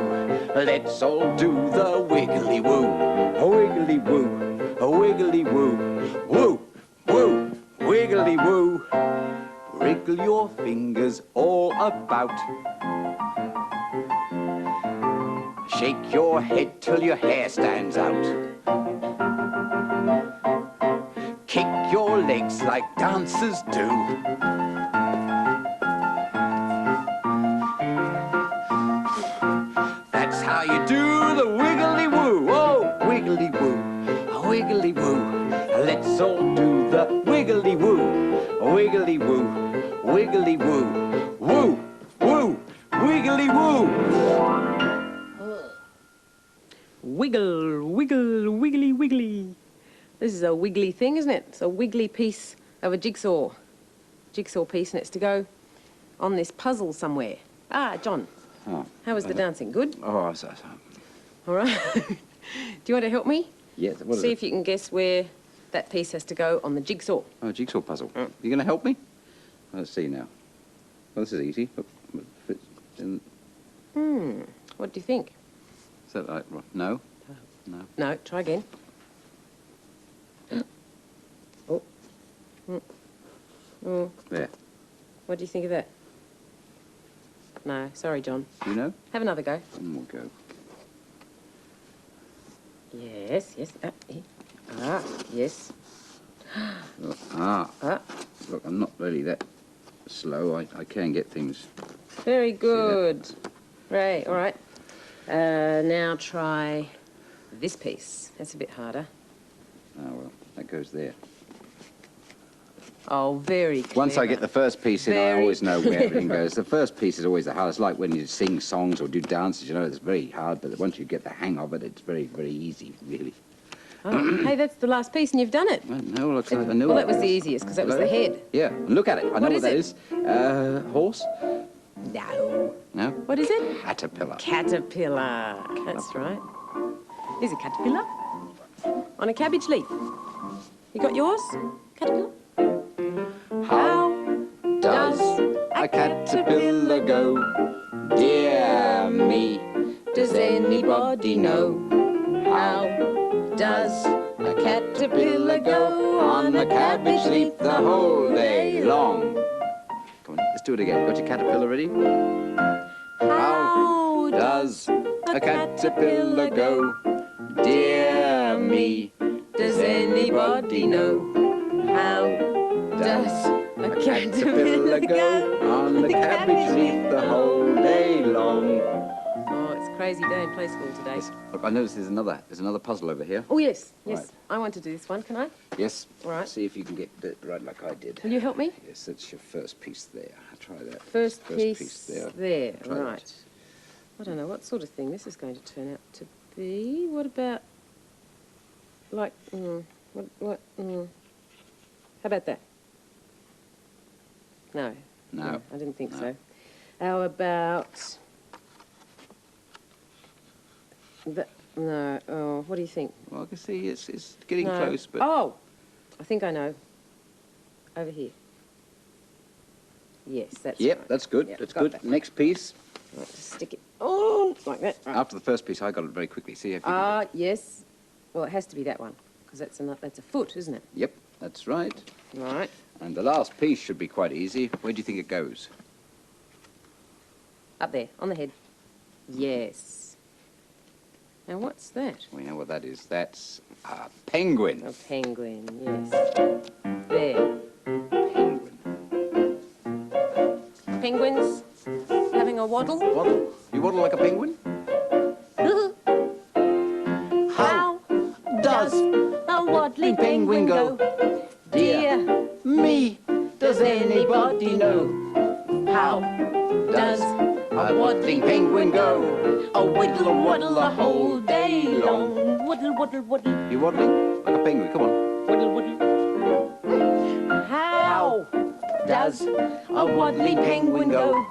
Let's all do the wiggly woo, a wiggly woo, a wiggly woo, woo, woo, wiggly woo. Wriggle your fingers all about. Shake your head till your hair stands out. Kick your legs like dancers do. That's how you do the wiggly woo. Oh, wiggly woo, a wiggly woo. Let's all do the wiggly woo, a wiggly woo, wiggly woo, woo, woo, wiggly woo. Wiggle, wiggle, wiggly, wiggly. This is a wiggly thing, isn't it? It's a wiggly piece of a jigsaw piece, and it's to go on this puzzle somewhere. Ah, John. Oh, How was the dancing? Good? oh, All right. Do you want to help me? yes, what is See it? if you can guess where that piece has to go on the jigsaw. Oh, jigsaw puzzle. You going to help me? Let's see now. Well, this is easy. Fits in- What do you think? Is that right? No? No. No, try again. Oh. There. What do you think of that? No, sorry, John. You know? Have another go. One more go. Yes, yes. Here. Ah, yes. Look, Ah. look, I'm not really that slow. I can get things. Very good. Right, all right. Now try this piece. That's a bit harder. Oh, well, that goes there. Oh, very clever. Once I get the first piece in, I Very always know where everything clever. goes. The first piece is always the hardest. Like when you sing songs or do dances, you know, it's very hard, but once you get the hang of it, it's very, very easy, really. Oh, hey, that's the last piece and you've done it. Well, no, look, I knew Well, it. that was the easiest because that was the head. Yeah, and look at it. I know What what is that it? is. Horse? No. No? What is it? Caterpillar. Caterpillar. That's right. Here's a caterpillar on a cabbage leaf. You got yours? Caterpillar? How Does a caterpillar go? Dear me, does anybody know? How does a caterpillar go on the cabbage leaf the whole day long? Come on, let's do it again. Got your caterpillar ready? How Does a caterpillar go? Dear me, does anybody know? How does a caterpillar go on the cabbage leaf the whole day long? Oh, it's a crazy day in play school today. Look, I noticed there's another puzzle over here. Oh, yes, yes. Right. I want to do this one, can I? Yes. All right. See if you can get it right like I did. Will you help me? Yes, that's your first piece there. Try that. First piece there. there. Try that. Right. I don't know what sort of thing this is going to turn out to be. What about, like, how about that? No. No. I didn't think so. How about... No, oh, what do you think? Well, I can see it's getting No. close, but... Oh, I think I know. Over here. Yes, that's Yep, right. that's good. Yep, That's got good. that. Next piece. Right, just stick it on like that. Right. After the first piece, I got it very quickly. See if you can... Ah, yes. Well, it has to be that one because that's a foot, isn't it? Yep, that's right. Right. And the last piece should be quite easy. Where do you think it goes? Up there, on the head. Yes. Now, what's that? We know what that is. That's a penguin. A penguin, yes. There. Penguin. Penguins having a waddle. Waddle? You waddle like a penguin? How does a waddling penguin go? Dear me, does anybody know? How does a waddling penguin go? A whittle, waddle the whole day long. Waddle, waddle, waddle, You waddling? Like a penguin. Come on. waddle, waddle. How does a waddling penguin go?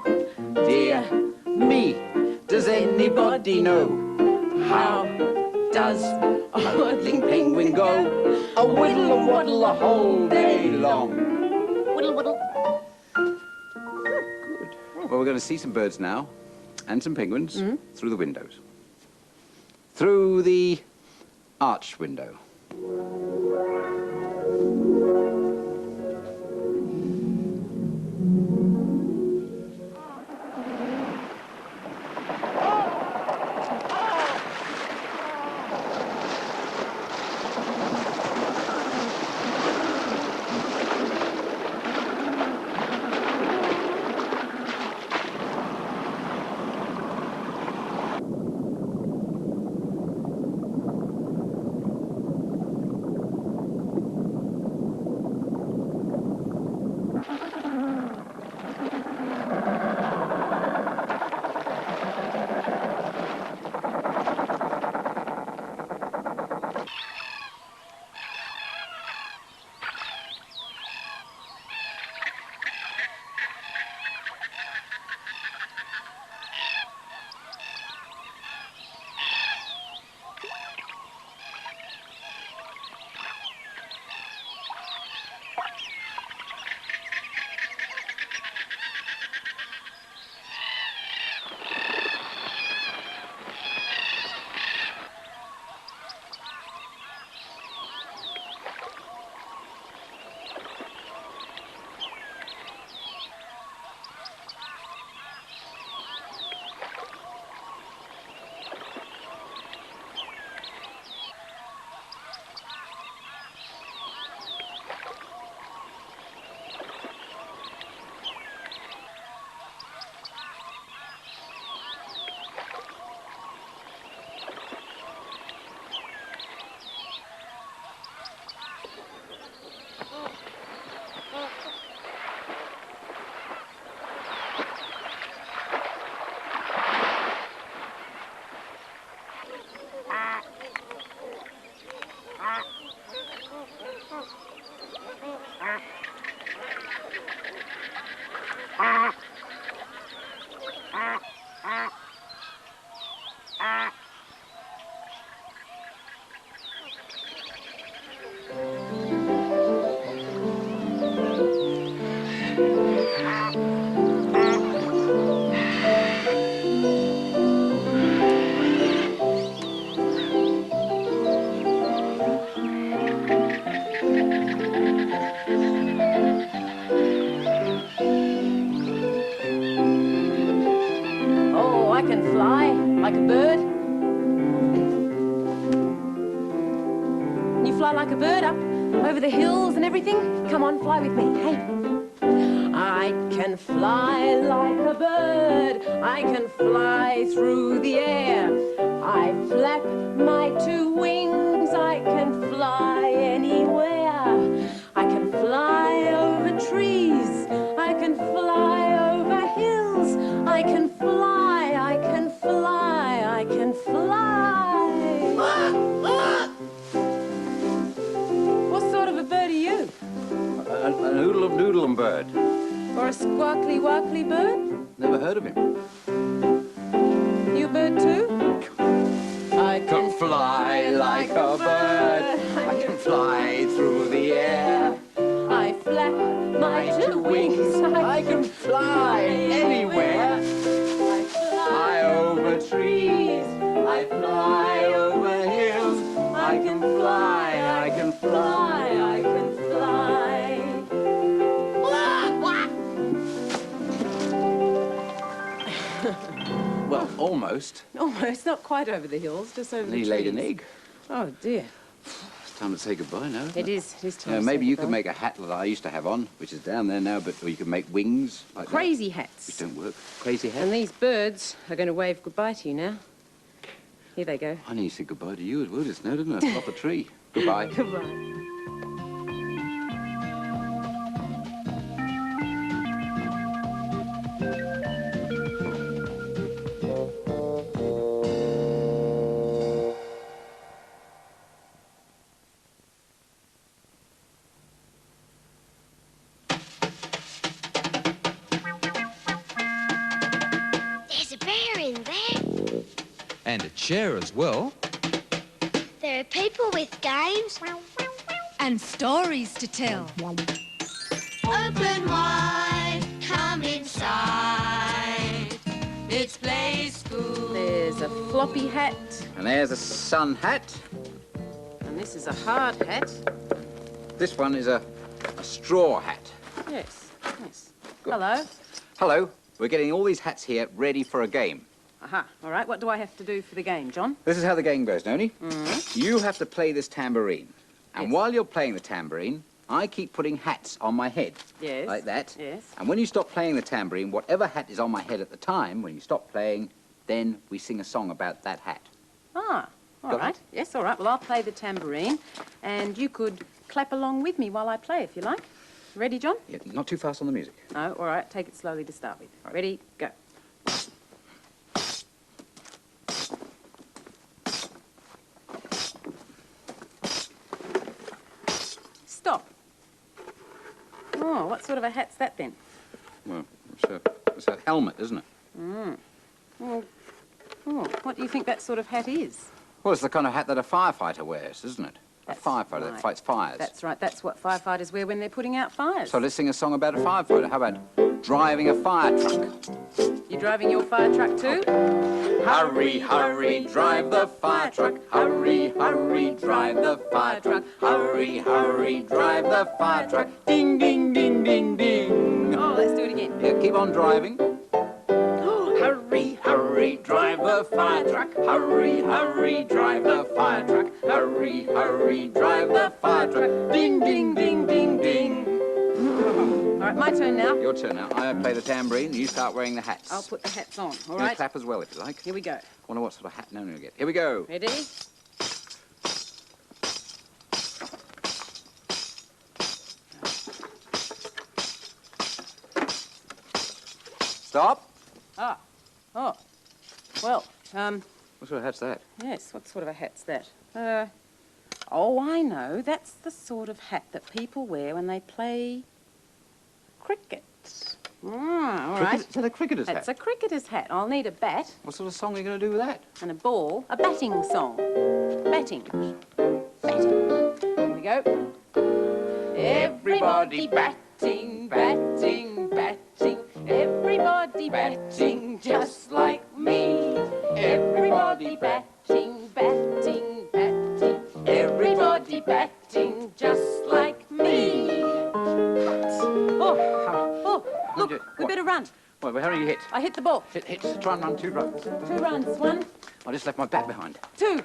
Dear me, does anybody know? How does a waddling penguin go? A whittle and waddle the whole day long. Whittle, whittle. Well, we're going to see some birds now, and some penguins, through the windows. Through the arch window. Oh, I can fly like a bird. Can you fly like a bird up over the hills and everything? Come on, fly with me. Hey. I can fly like a bird. I can fly through the air. I flap my two wings. I can fly anywhere. I can fly over trees. I can fly over hills. I can fly. I can fly. I can fly. What sort of a bird are you? A noodle-um-doodle-um bird. Or You're a squawkly wockly bird? Never heard of him. You a bird too? I Can fly like a bird. I can fly through the air. I flap my two wings. I can fly anywhere. I Fly over trees. I fly over hills. I can fly. I can fly. I can fly. Well, almost. Almost, not quite over the hills, just over the He trees. laid an egg. Oh dear. It's time to say goodbye now. It is time. Yeah, to maybe say you could goodbye. make a hat that I used to have on, which is down there now, but or you could make wings like Crazy that. hats. Which don't work. Crazy hat. And these birds are going to wave goodbye to you now. Here they go. I nearly said goodbye to you as well just now, didn't I? Off the tree. Goodbye. Goodbye. There's a bear in there. And a chair as well. There are people with games. And stories to tell. Open wide, come inside. It's play school. There's a floppy hat, And there's a sun hat. and this is a hard hat. This one is a straw hat. Yes, yes. Good. Hello. Hello. We're getting all these hats here ready for a game. Aha. All right. What do I have to do for the game, John? This is how the game goes, Noni. You have to play this tambourine. And Yes. while you're playing the tambourine, I keep putting hats on my head. Yes. Like that. Yes. And when you stop playing the tambourine, whatever hat is on my head at the time, when you stop playing, then we sing a song about that hat. Ah. All Got right. it? Yes. All right. Well, I'll play the tambourine, and you could clap along with me while I play, if you like. Ready, John? Yeah, not too fast on the music. No. All right. Take it slowly to start with. Ready? Go. Stop. Oh, what sort of a hat's that then? Well, it's a helmet, isn't it? Oh, what do you think that sort of hat is? Well, it's the kind of hat that a firefighter wears, isn't it? That's a firefighter that right. fights fires. That's right. That's what firefighters wear when they're putting out fires. So let's sing a song about a firefighter. How about driving a fire truck? You driving your fire truck too? Hurry, hurry, drive the fire truck. Hurry, hurry, drive the fire truck. Hurry, hurry, drive the fire truck. Ding, ding, ding, ding, ding. Oh, let's do it again. Yeah, keep on driving. Hurry, hurry, drive the fire truck. Hurry, hurry, drive the fire truck. Hurry, hurry, drive the fire truck. Ding, ding, ding, ding, ding. All right, my turn now. Your turn now. I play the tambourine. You start wearing the hats. I'll put the hats on. All You right. clap as well if you like. Here we go. Wonder what sort of hat Noni will get. Here we go. Ready? Stop. Ah. Oh. Well, What sort of hat's that? yes, what sort of a hat's that? Oh, I know. That's the sort of hat that people wear when they play cricket. Ah, all right. Is that a cricketer's That's hat? a cricketer's hat. I'll need a bat What sort of song are you going to do with that? and a ball. A batting song. Batting. Batting. Here we go. Everybody batting, batting, batting. Everybody batting just like me. Everybody batting, batting, batting. Everybody batting just like me. Oh, look, we better run. Well, how do you hit? I hit the ball. Hit. Try and run 2 runs. 2 runs. 1, I just left my bat behind. 2.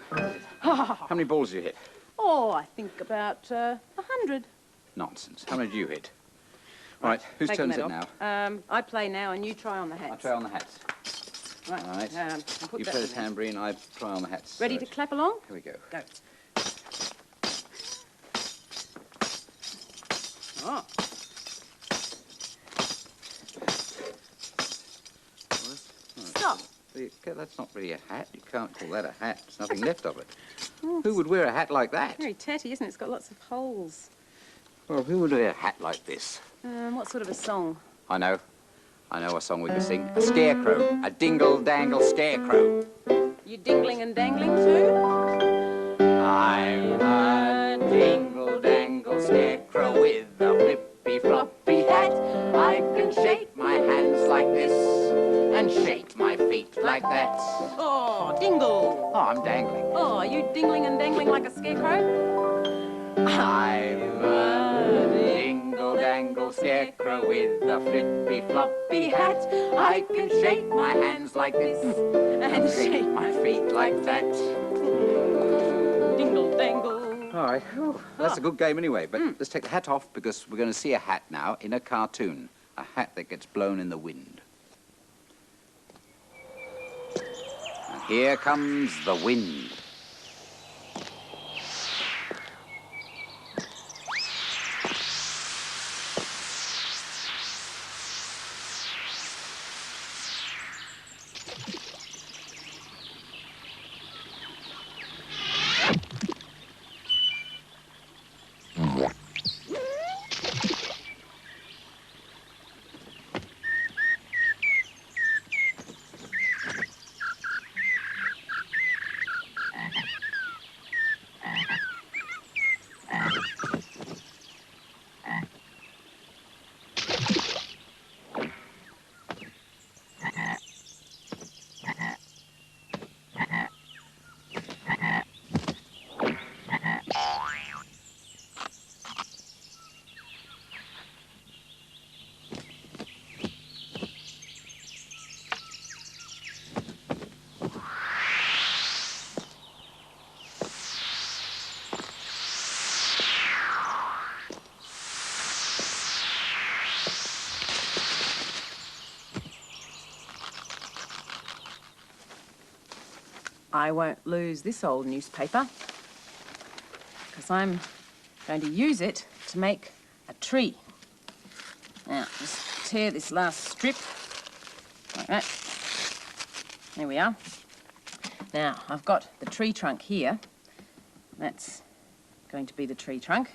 How many balls do you hit? Oh, I think about 100. Nonsense. How many do you hit? All right, whose Taking turn is that it now? off. I play now, and you try on the hats. I try on the hats. Right. All right. I'll put You that play the in there. tambourine, I try on the hats. Ready Right. to clap along? Here we go. Go. Oh, stop. That's not really a hat. You can't call that a hat. There's nothing left of it. Who would wear a hat like that? Very tatty, isn't it? It's got lots of holes. Well, who would wear a hat like this? What sort of a song? I know a song we could sing. A scarecrow, a dingle-dangle scarecrow. You dingling and dangling too? I'm a dingle-dangle scarecrow with a flippy-floppy hat. I can shake my hands like this and shake my feet like that. Oh, dingle. Oh, I'm dangling. Oh, are you dingling and dangling like a scarecrow? I'm a dingle-dangle scarecrow with a flippy-floppy hat. I can shake my hands like this and shake my feet like that. Dingle dangle. All right. That's a good game anyway, but let's take the hat off because we're going to see a hat now in a cartoon. A hat that gets blown in the wind. And here comes the wind. I won't lose this old newspaper because I'm going to use it to make a tree. Now, just tear this last strip like that. There we are. Now, I've got the tree trunk here. That's going to be the tree trunk.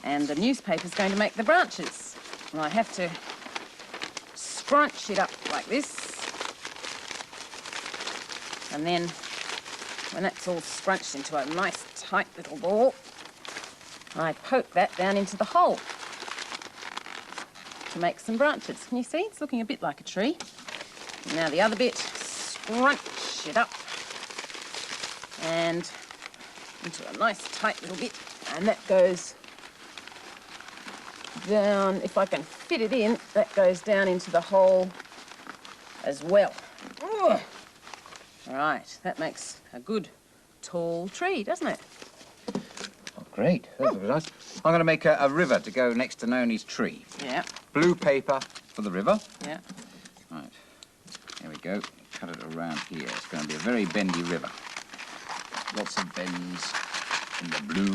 And the newspaper's going to make the branches. And I have to scrunch it up like this. And then, when that's all scrunched into a nice tight little ball, I poke that down into the hole to make some branches. Can you see? It's looking a bit like a tree. Now the other bit, scrunch it up and into a nice tight little bit, and that goes down, if I can fit it in, that goes down into the hole as well. Ugh. Right, that makes a good tall tree, doesn't it? Oh, great. That's nice. I'm going to make a river to go next to Noni's tree. Yeah. Blue paper for the river. Yeah. Right. Here we go. Cut it around here. It's going to be a very bendy river. Lots of bends in the blue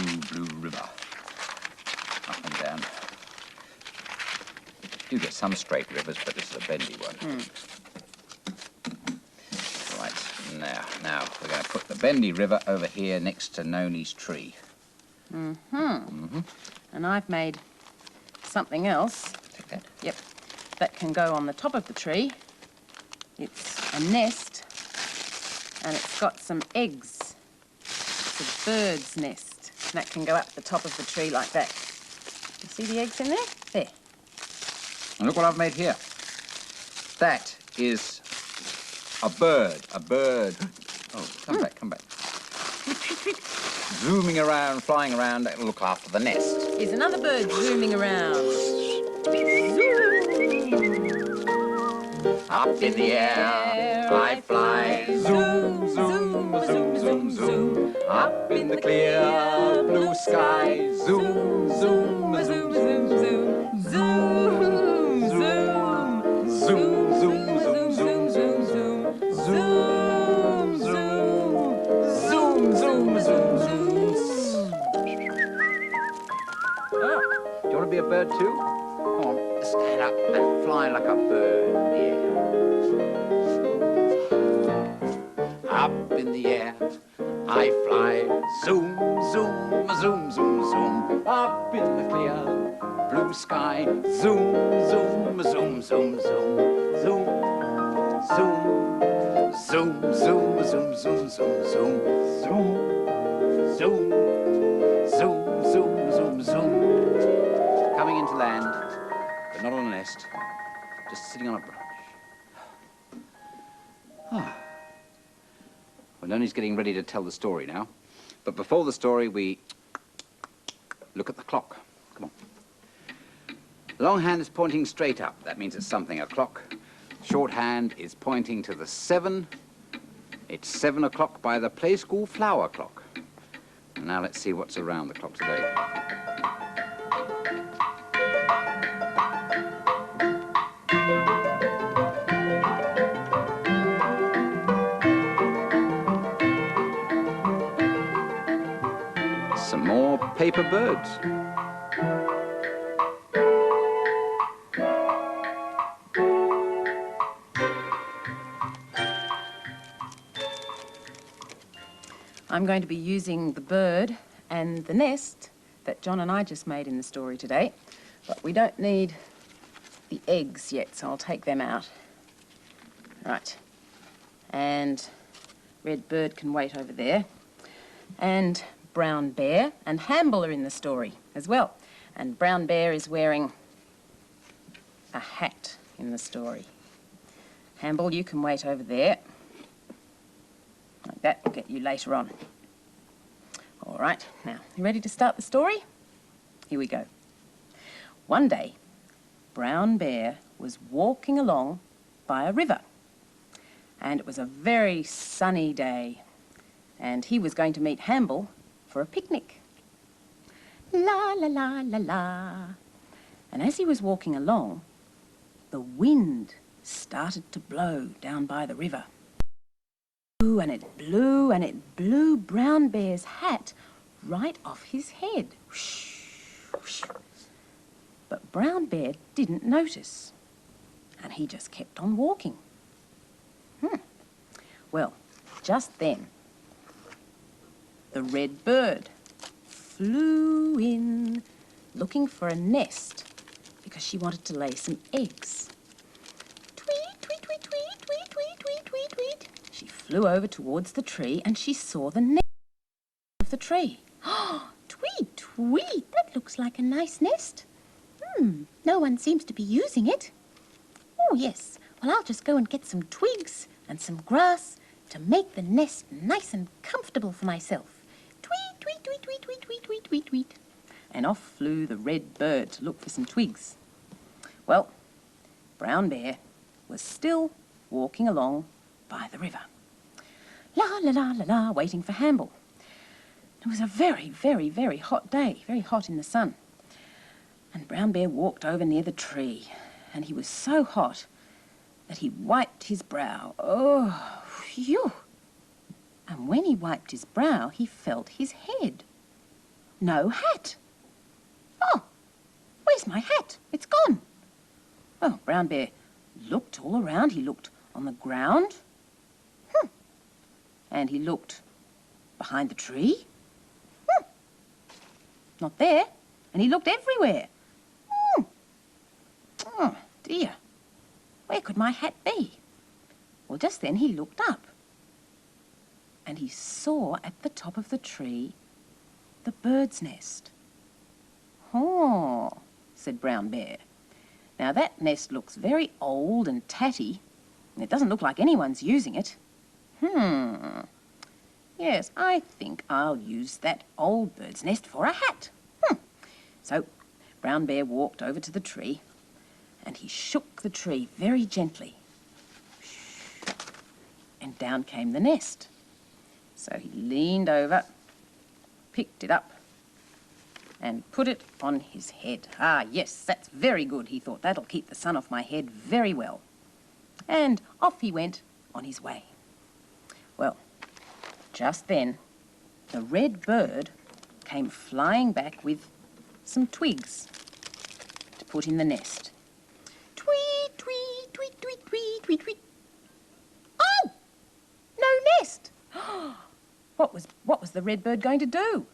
river. Up and down. You get some straight rivers, but this is a bendy one. Right, now we're going to put the bendy river over here next to Noni's tree. And I've made something else. Take that. Yep. That can go on the top of the tree. It's a nest, and it's got some eggs. It's a bird's nest. And that can go up the top of the tree like that. You see the eggs in there? There. And look what I've made here. That is a bird. A bird. Oh, come back, come back. Zooming around, flying around, that'll look after the nest. Here's another bird zooming around. Up in the air, I fly. Zoom, zoom, zoom, zoom, zoom. Up in the clear blue sky. Zoom, zoom, zoom, zoom, zoom. Zoom, zoom. Zoom, zoom, zoom, zoom, zoom, zoom. Zoom, zoom. Zoom, zoom, zoom, zoom. Oh, do you want to be a bird too? Come on, stand up and fly like a bird in the air. Up in the air, I fly, zoom, zoom, zoom, zoom, zoom, up in the clear blue sky. Zoom, zoom, zoom, zoom, zoom, zoom, zoom, zoom, zoom, zoom, zoom, zoom, zoom, zoom, zoom, zoom, zoom, zoom, zoom. Coming into land, but not on a nest, just sitting on a branch. Well, Noni's getting ready to tell the story now. But before the story, we look at the clock. Come on. Long hand is pointing straight up. That means it's something o'clock. Short hand is pointing to the 7. It's 7 o'clock by the play school flower clock. Now let's see what's around the clock today. Some more paper birds. I'm going to be using the bird and the nest that John and I just made in the story today, but we don't need the eggs yet, so I'll take them out. Right. And Red Bird can wait over there. And Brown Bear and Hamble are in the story as well. And Brown Bear is wearing a hat in the story. Hamble, you can wait over there. Like that, we'll get you later on. All right, now, you ready to start the story? Here we go. One day, Brown Bear was walking along by a river. And it was a very sunny day. And he was going to meet Hamble for a picnic. La, la, la, la, la. And as he was walking along, the wind started to blow down by the river. And it blew, and it blew Brown Bear's hat right off his head. Whoosh, whoosh. But Brown Bear didn't notice, and he just kept on walking. Well, just then, the Red Bird flew in looking for a nest because she wanted to lay some eggs. Tweet, tweet, tweet, tweet, tweet, tweet, tweet, tweet, tweet. She flew over towards the tree and she saw the nest of the tree. Oh, tweet, tweet, that looks like a nice nest. No one seems to be using it. Oh, yes. Well, I'll just go and get some twigs and some grass to make the nest nice and comfortable for myself. Tweet, tweet, tweet, tweet, tweet, tweet, tweet, tweet, tweet. And off flew the Red Bird to look for some twigs. Well, Brown Bear was still walking along by the river. La, la, la, la, la, waiting for Hamble. It was a very, very, very hot day, very hot in the sun. And Brown Bear walked over near the tree, and he was so hot that he wiped his brow. Oh, phew! And when he wiped his brow, he felt his head. No hat. Oh, where's my hat? It's gone. Well, Brown Bear looked all around. He looked on the ground. And he looked behind the tree. Not there. And he looked everywhere. Oh, dear. Where could my hat be? Well, just then he looked up. And he saw at the top of the tree the bird's nest. Oh, said Brown Bear. Now that nest looks very old and tatty, and it doesn't look like anyone's using it. Yes, I think I'll use that old bird's nest for a hat. So Brown Bear walked over to the tree and he shook the tree very gently. And down came the nest. So he leaned over, picked it up and put it on his head. Ah, yes, that's very good, he thought. That'll keep the sun off my head very well. And off he went on his way. Well, just then, the Red Bird came flying back with some twigs to put in the nest. Tweet, tweet, tweet, tweet, tweet, tweet, tweet. Oh! No nest! What was the redbird going to do?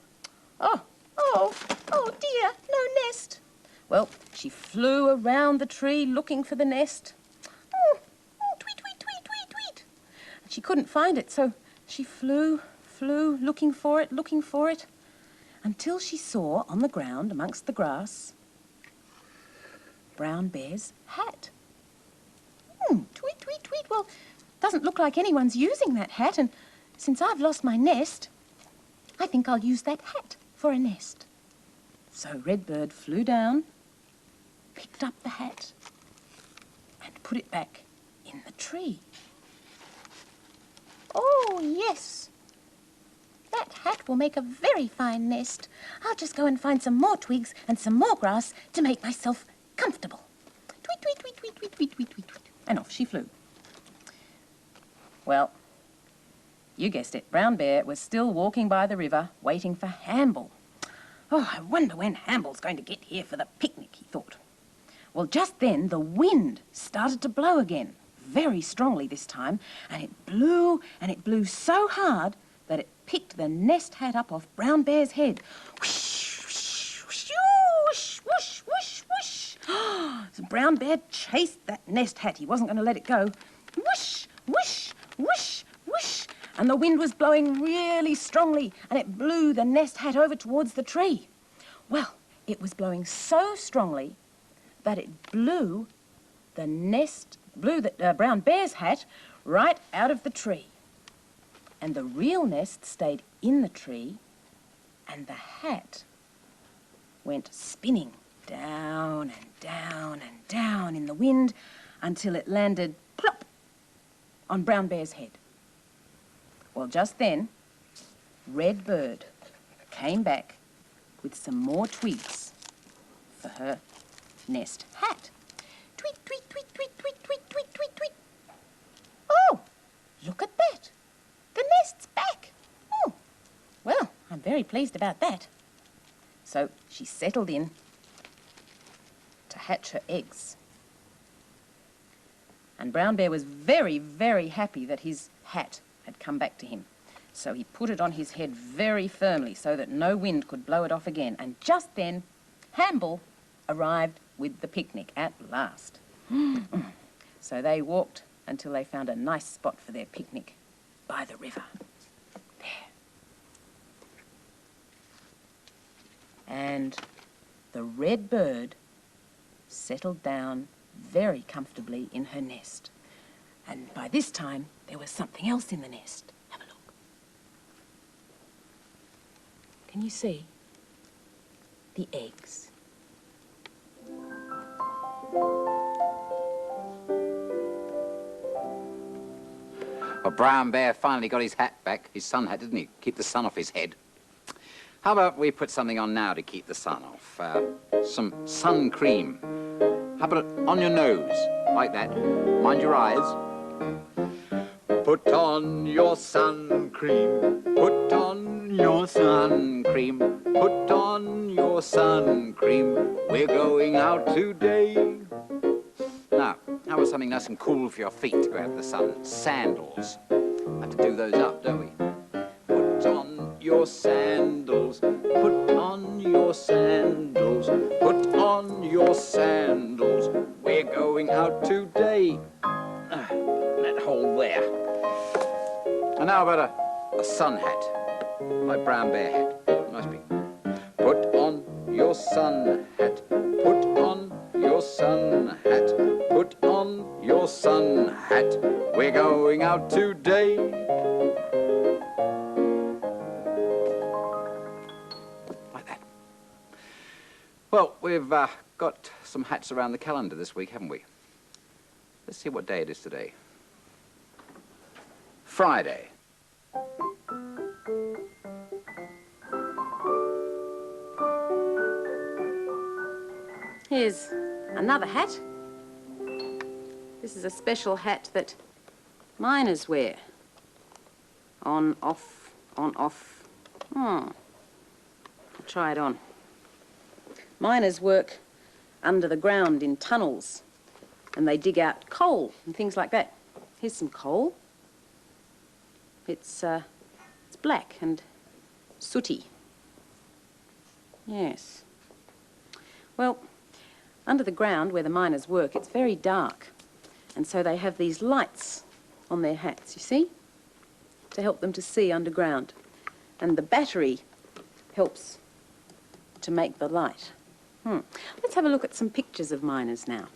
Oh dear, no nest. Well, she flew around the tree looking for the nest. Tweet, tweet, tweet, tweet, tweet. And she couldn't find it, so she flew, looking for it, until she saw on the ground amongst the grass Brown Bear's hat. Tweet, tweet, tweet. Well, doesn't look like anyone's using that hat, and since I've lost my nest, I think I'll use that hat for a nest. So Redbird flew down, picked up the hat, and put it back in the tree. Oh, yes. That hat will make a very fine nest. I'll just go and find some more twigs and some more grass to make myself comfortable. Tweet, tweet, tweet, tweet, tweet, tweet, tweet, tweet, tweet. And off she flew. Well, you guessed it, Brown Bear was still walking by the river, waiting for Hamble. Oh, I wonder when Hamble's going to get here for the picnic, he thought. Well, just then the wind started to blow again, very strongly this time, and it blew so hard that it picked the nest hat up off Brown Bear's head. Whoosh, whoosh, whoosh, whoosh, whoosh, whoosh, whoosh. So Brown Bear chased that nest hat. He wasn't going to let it go. Whoosh, whoosh, whoosh, whoosh. And the wind was blowing really strongly, and it blew the nest hat over towards the tree. Well, it was blowing so strongly that it blew the Brown Bear's hat right out of the tree. And the real nest stayed in the tree, and the hat went spinning down and down and down in the wind until it landed plop on Brown Bear's head. Well, just then, Redbird came back with some more twigs for her nest hat. Tweet, tweet, tweet, tweet, tweet, tweet, tweet, tweet, tweet. Oh, look at that. The nest's back. Oh, well, I'm very pleased about that. So she settled in to hatch her eggs. And Brown Bear was very, very happy that his hat had come back to him. So he put it on his head very firmly so that no wind could blow it off again. And just then, Hamble arrived with the picnic at last. So they walked until they found a nice spot for their picnic by the river. There. And the red bird settled down very comfortably in her nest. And by this time, there was something else in the nest. Have a look. Can you see? The eggs. Well, Brown Bear finally got his hat back, his sun hat, didn't he? Keep the sun off his head. How about we put something on now to keep the sun off? Some sun cream. How about it on your nose, like that? Mind your eyes. Put on your sun cream. Put on your sun cream. Put on your sun cream. We're going out today. Now, how about something nice and cool for your feet to go out in the sun? Sandals. Have to do those up, don't we? Put on your sandals. Put on your sandals. Put on your sandals. We're going out today. That hole there. And now about a sun hat, like Brown Bear hat. Nice big. Put on your sun hat. Put on your sun hat. Put on your sun hat. We're going out today. Like that. Well, we've got some hats around the calendar this week, haven't we? Let's see what day it is today. Friday. Here's another hat. This is a special hat that miners wear. On, off, on, off. I'll try it on. Miners work under the ground in tunnels, and they dig out coal and things like that. Here's some coal. It's black and sooty. Yes. Well, under the ground where the miners work, it's very dark. And so they have these lights on their hats, you see, to help them to see underground. And the battery helps to make the light. Let's have a look at some pictures of miners now.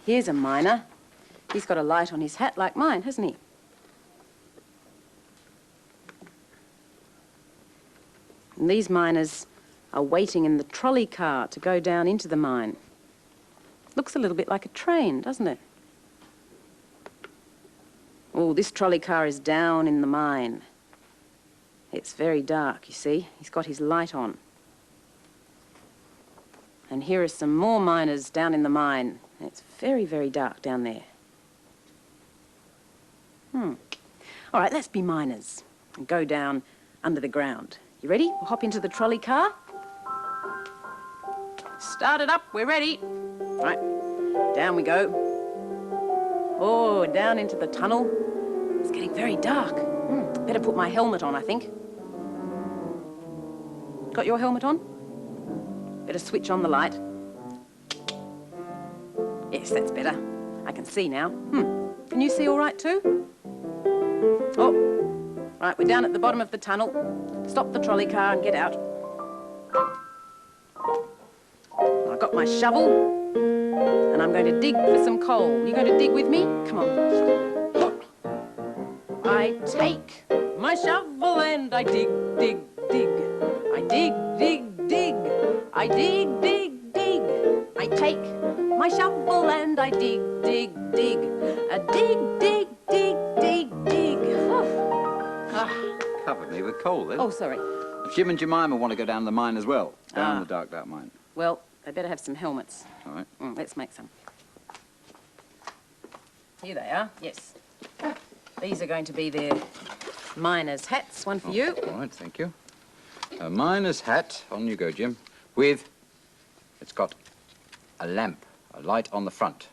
Here's a miner. He's got a light on his hat like mine, hasn't he? And these miners are waiting in the trolley car to go down into the mine. Looks a little bit like a train, doesn't it? Oh, this trolley car is down in the mine. It's very dark, you see. He's got his light on. And here are some more miners down in the mine. It's very, very dark down there. All right, let's be miners and go down under the ground. You ready? We'll hop into the trolley car. Start it up, we're ready. Right, down we go. Oh, down into the tunnel. It's getting very dark. Better put my helmet on, I think. Got your helmet on? Better switch on the light. Yes, that's better. I can see now. Can you see all right too? Oh, right, we're down at the bottom of the tunnel. Stop the trolley car and get out. I've got my shovel. And I'm going to dig for some coal. You going to dig with me? Come on. I take my shovel and I dig, dig, dig. I dig, dig, dig. I dig, dig, dig. I take my shovel and I dig, dig, dig. A dig, dig, dig, dig, dig. Covered me with coal then. Oh, sorry. Jim and Jemima want to go down the mine as well. Down the dark, dark mine. Well, they better have some helmets. All right. Let's make some. Here they are, yes. These are going to be their miners' hats. One for you. All right, thank you. A miner's hat. On you go, Jim. With, it's got a lamp, a light on the front.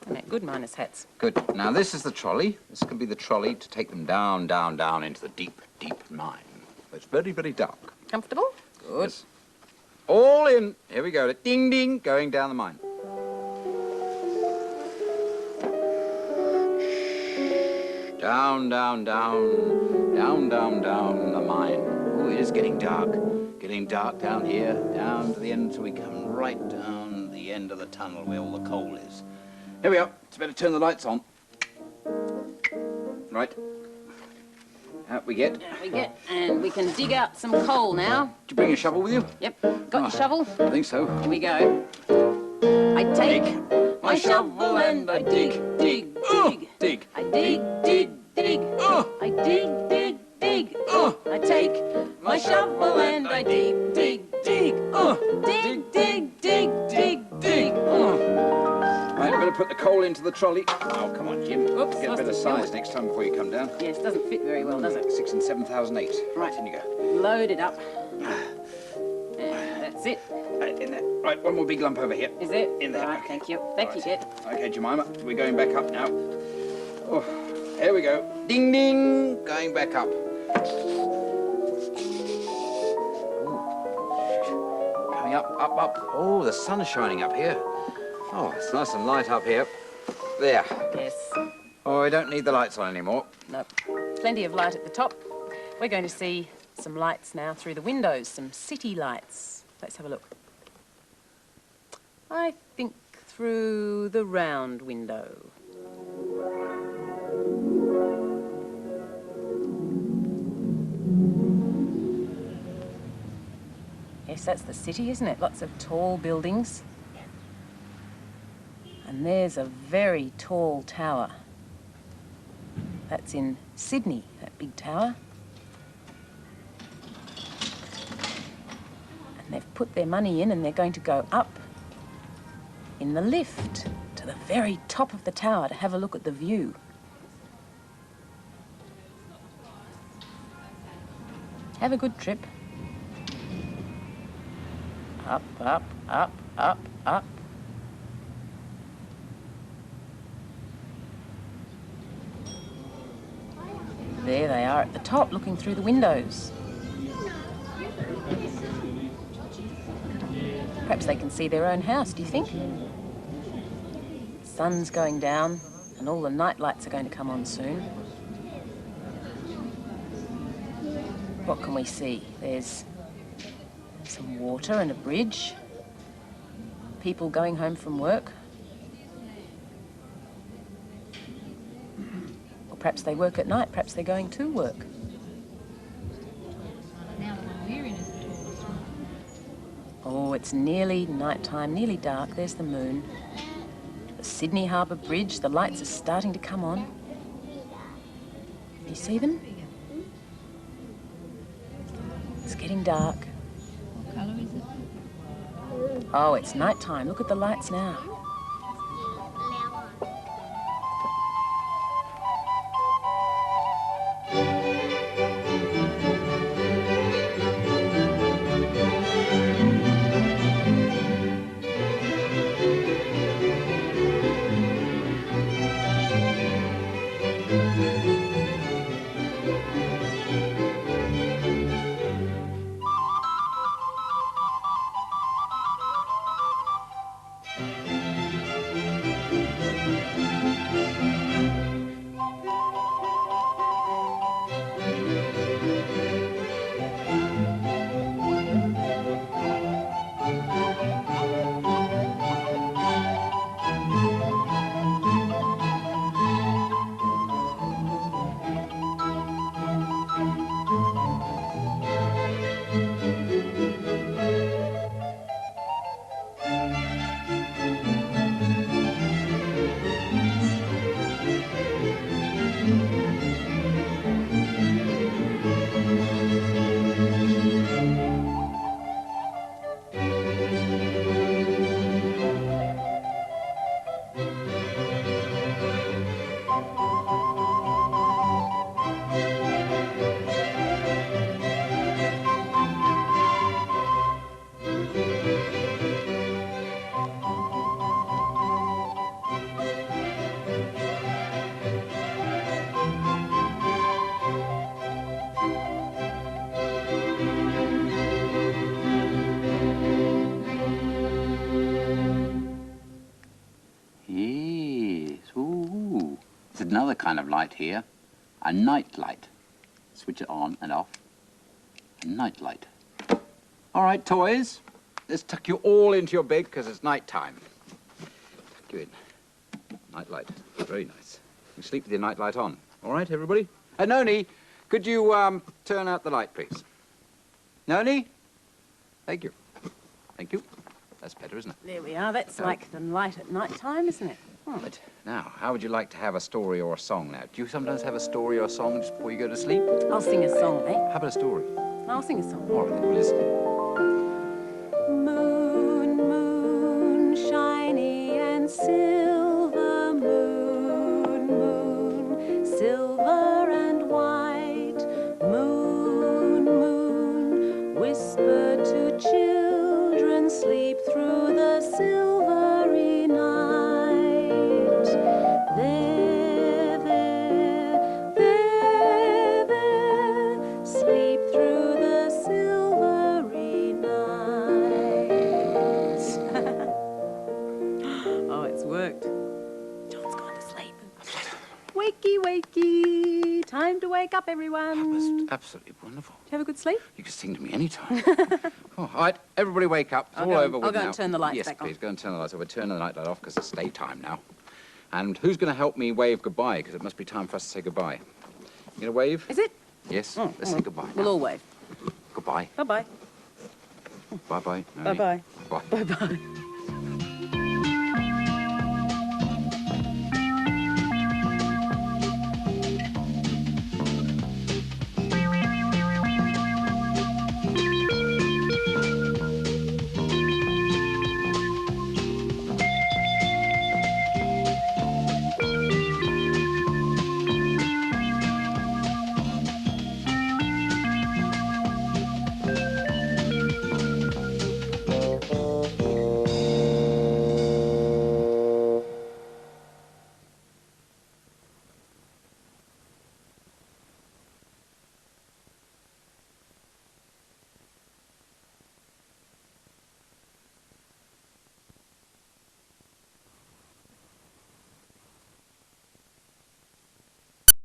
They make good miners' hats. Good. Now, this is the trolley. This can be the trolley to take them down, down, down into the deep, deep mine. It's very, very dark. Comfortable? Good. Yes. All in. Here we go. Ding, ding, going down the mine. Down, down, down, down, down, down the mine. Oh, it is getting dark. Getting dark down here, down to the end, so we come right down the end of the tunnel where all the coal is. Here we are. It's better turn the lights on. Right. Out we get. Out we get, and we can dig out some coal now. Did you bring a shovel with you? Yep. Got your shovel? I think so. Here we go. I take my shovel and I dig, dig, dig. Dig. I dig, dig, dig. I dig, dig, dig. I take my shovel and I dig, dig, dig. Dig, dig, dig, dig, dig. Right, better put the coal into the trolley. Oh, come on, Jim. Oops, Get a lost bit of the size helmet. next time before you come down. Yes, doesn't fit very well, does it? 6 and 7,008. Right, in you go. Load it up. That's it. Right, in there. Right, one more big lump over here. Is it? In there. Right, thank you. Thank you, Jet. Okay, Jemima, we're going back up now. Oh, here we go. Ding, ding, going back up. Coming up, up, up. Oh, the sun is shining up here. Oh, it's nice and light up here. There. Yes. Oh, I don't need the lights on anymore. Nope. Plenty of light at the top. We're going to see some lights now through the windows, some city lights. Let's have a look. I think through the round window. Yes, that's the city, isn't it? Lots of tall buildings. And there's a very tall tower. That's in Sydney, that big tower. And they've put their money in and they're going to go up in the lift to the very top of the tower to have a look at the view. Have a good trip. Up, up, up, up, up. There they are at the top, looking through the windows. Perhaps they can see their own house, do you think? Sun's going down, and all the night lights are going to come on soon. What can we see? There's some water and a bridge. People going home from work. Or perhaps they work at night, perhaps they're going to work. Now the one we're in is the tallest one. Oh, it's nearly night time, nearly dark. There's the moon. The Sydney Harbour Bridge, the lights are starting to come on. You see them? It's getting dark. What colour is it? Oh, it's night time. Look at the lights now. Another kind of light here, a night light. Switch it on and off. A night light. All right, toys. Let's tuck you all into your bed because it's night time. Tuck you in. Night light. Very nice. You sleep with your night light on. All right, everybody? Noni, could you turn out the light, please? Noni? Thank you. Thank you. That's better, isn't it? There we are. That's like the light at night time, isn't it? But now, how would you like to have a story or a song now? Do you sometimes have a story or a song just before you go to sleep? I'll sing a song, eh? How about a story? I'll sing a song. All right, well, listen. Moon, moon, shiny and silver, moon, moon, silver and white, moon, moon, whisper to children, sleep through the silvery night. There, there, there, there, sleep through the silvery night. Oh, it's worked. John's gone to sleep. Wakey, wakey. Time to wake up, everyone. That was Did absolutely wonderful. you have a good sleep? You can sing to me anytime. Oh, all right, everybody wake up. It's I'll all go- over with I'll go now. and turn the lights yes, back on. please, go and turn the lights off. We're turning the night light off because it's daytime now. And who's going to help me wave goodbye? Because it must be time for us to say goodbye. You going to wave? Is it? Yes. Oh, Let's say goodbye We'll now. all wave. Goodbye. Bye-bye. Bye-bye. Bye-bye. Bye. Bye-bye.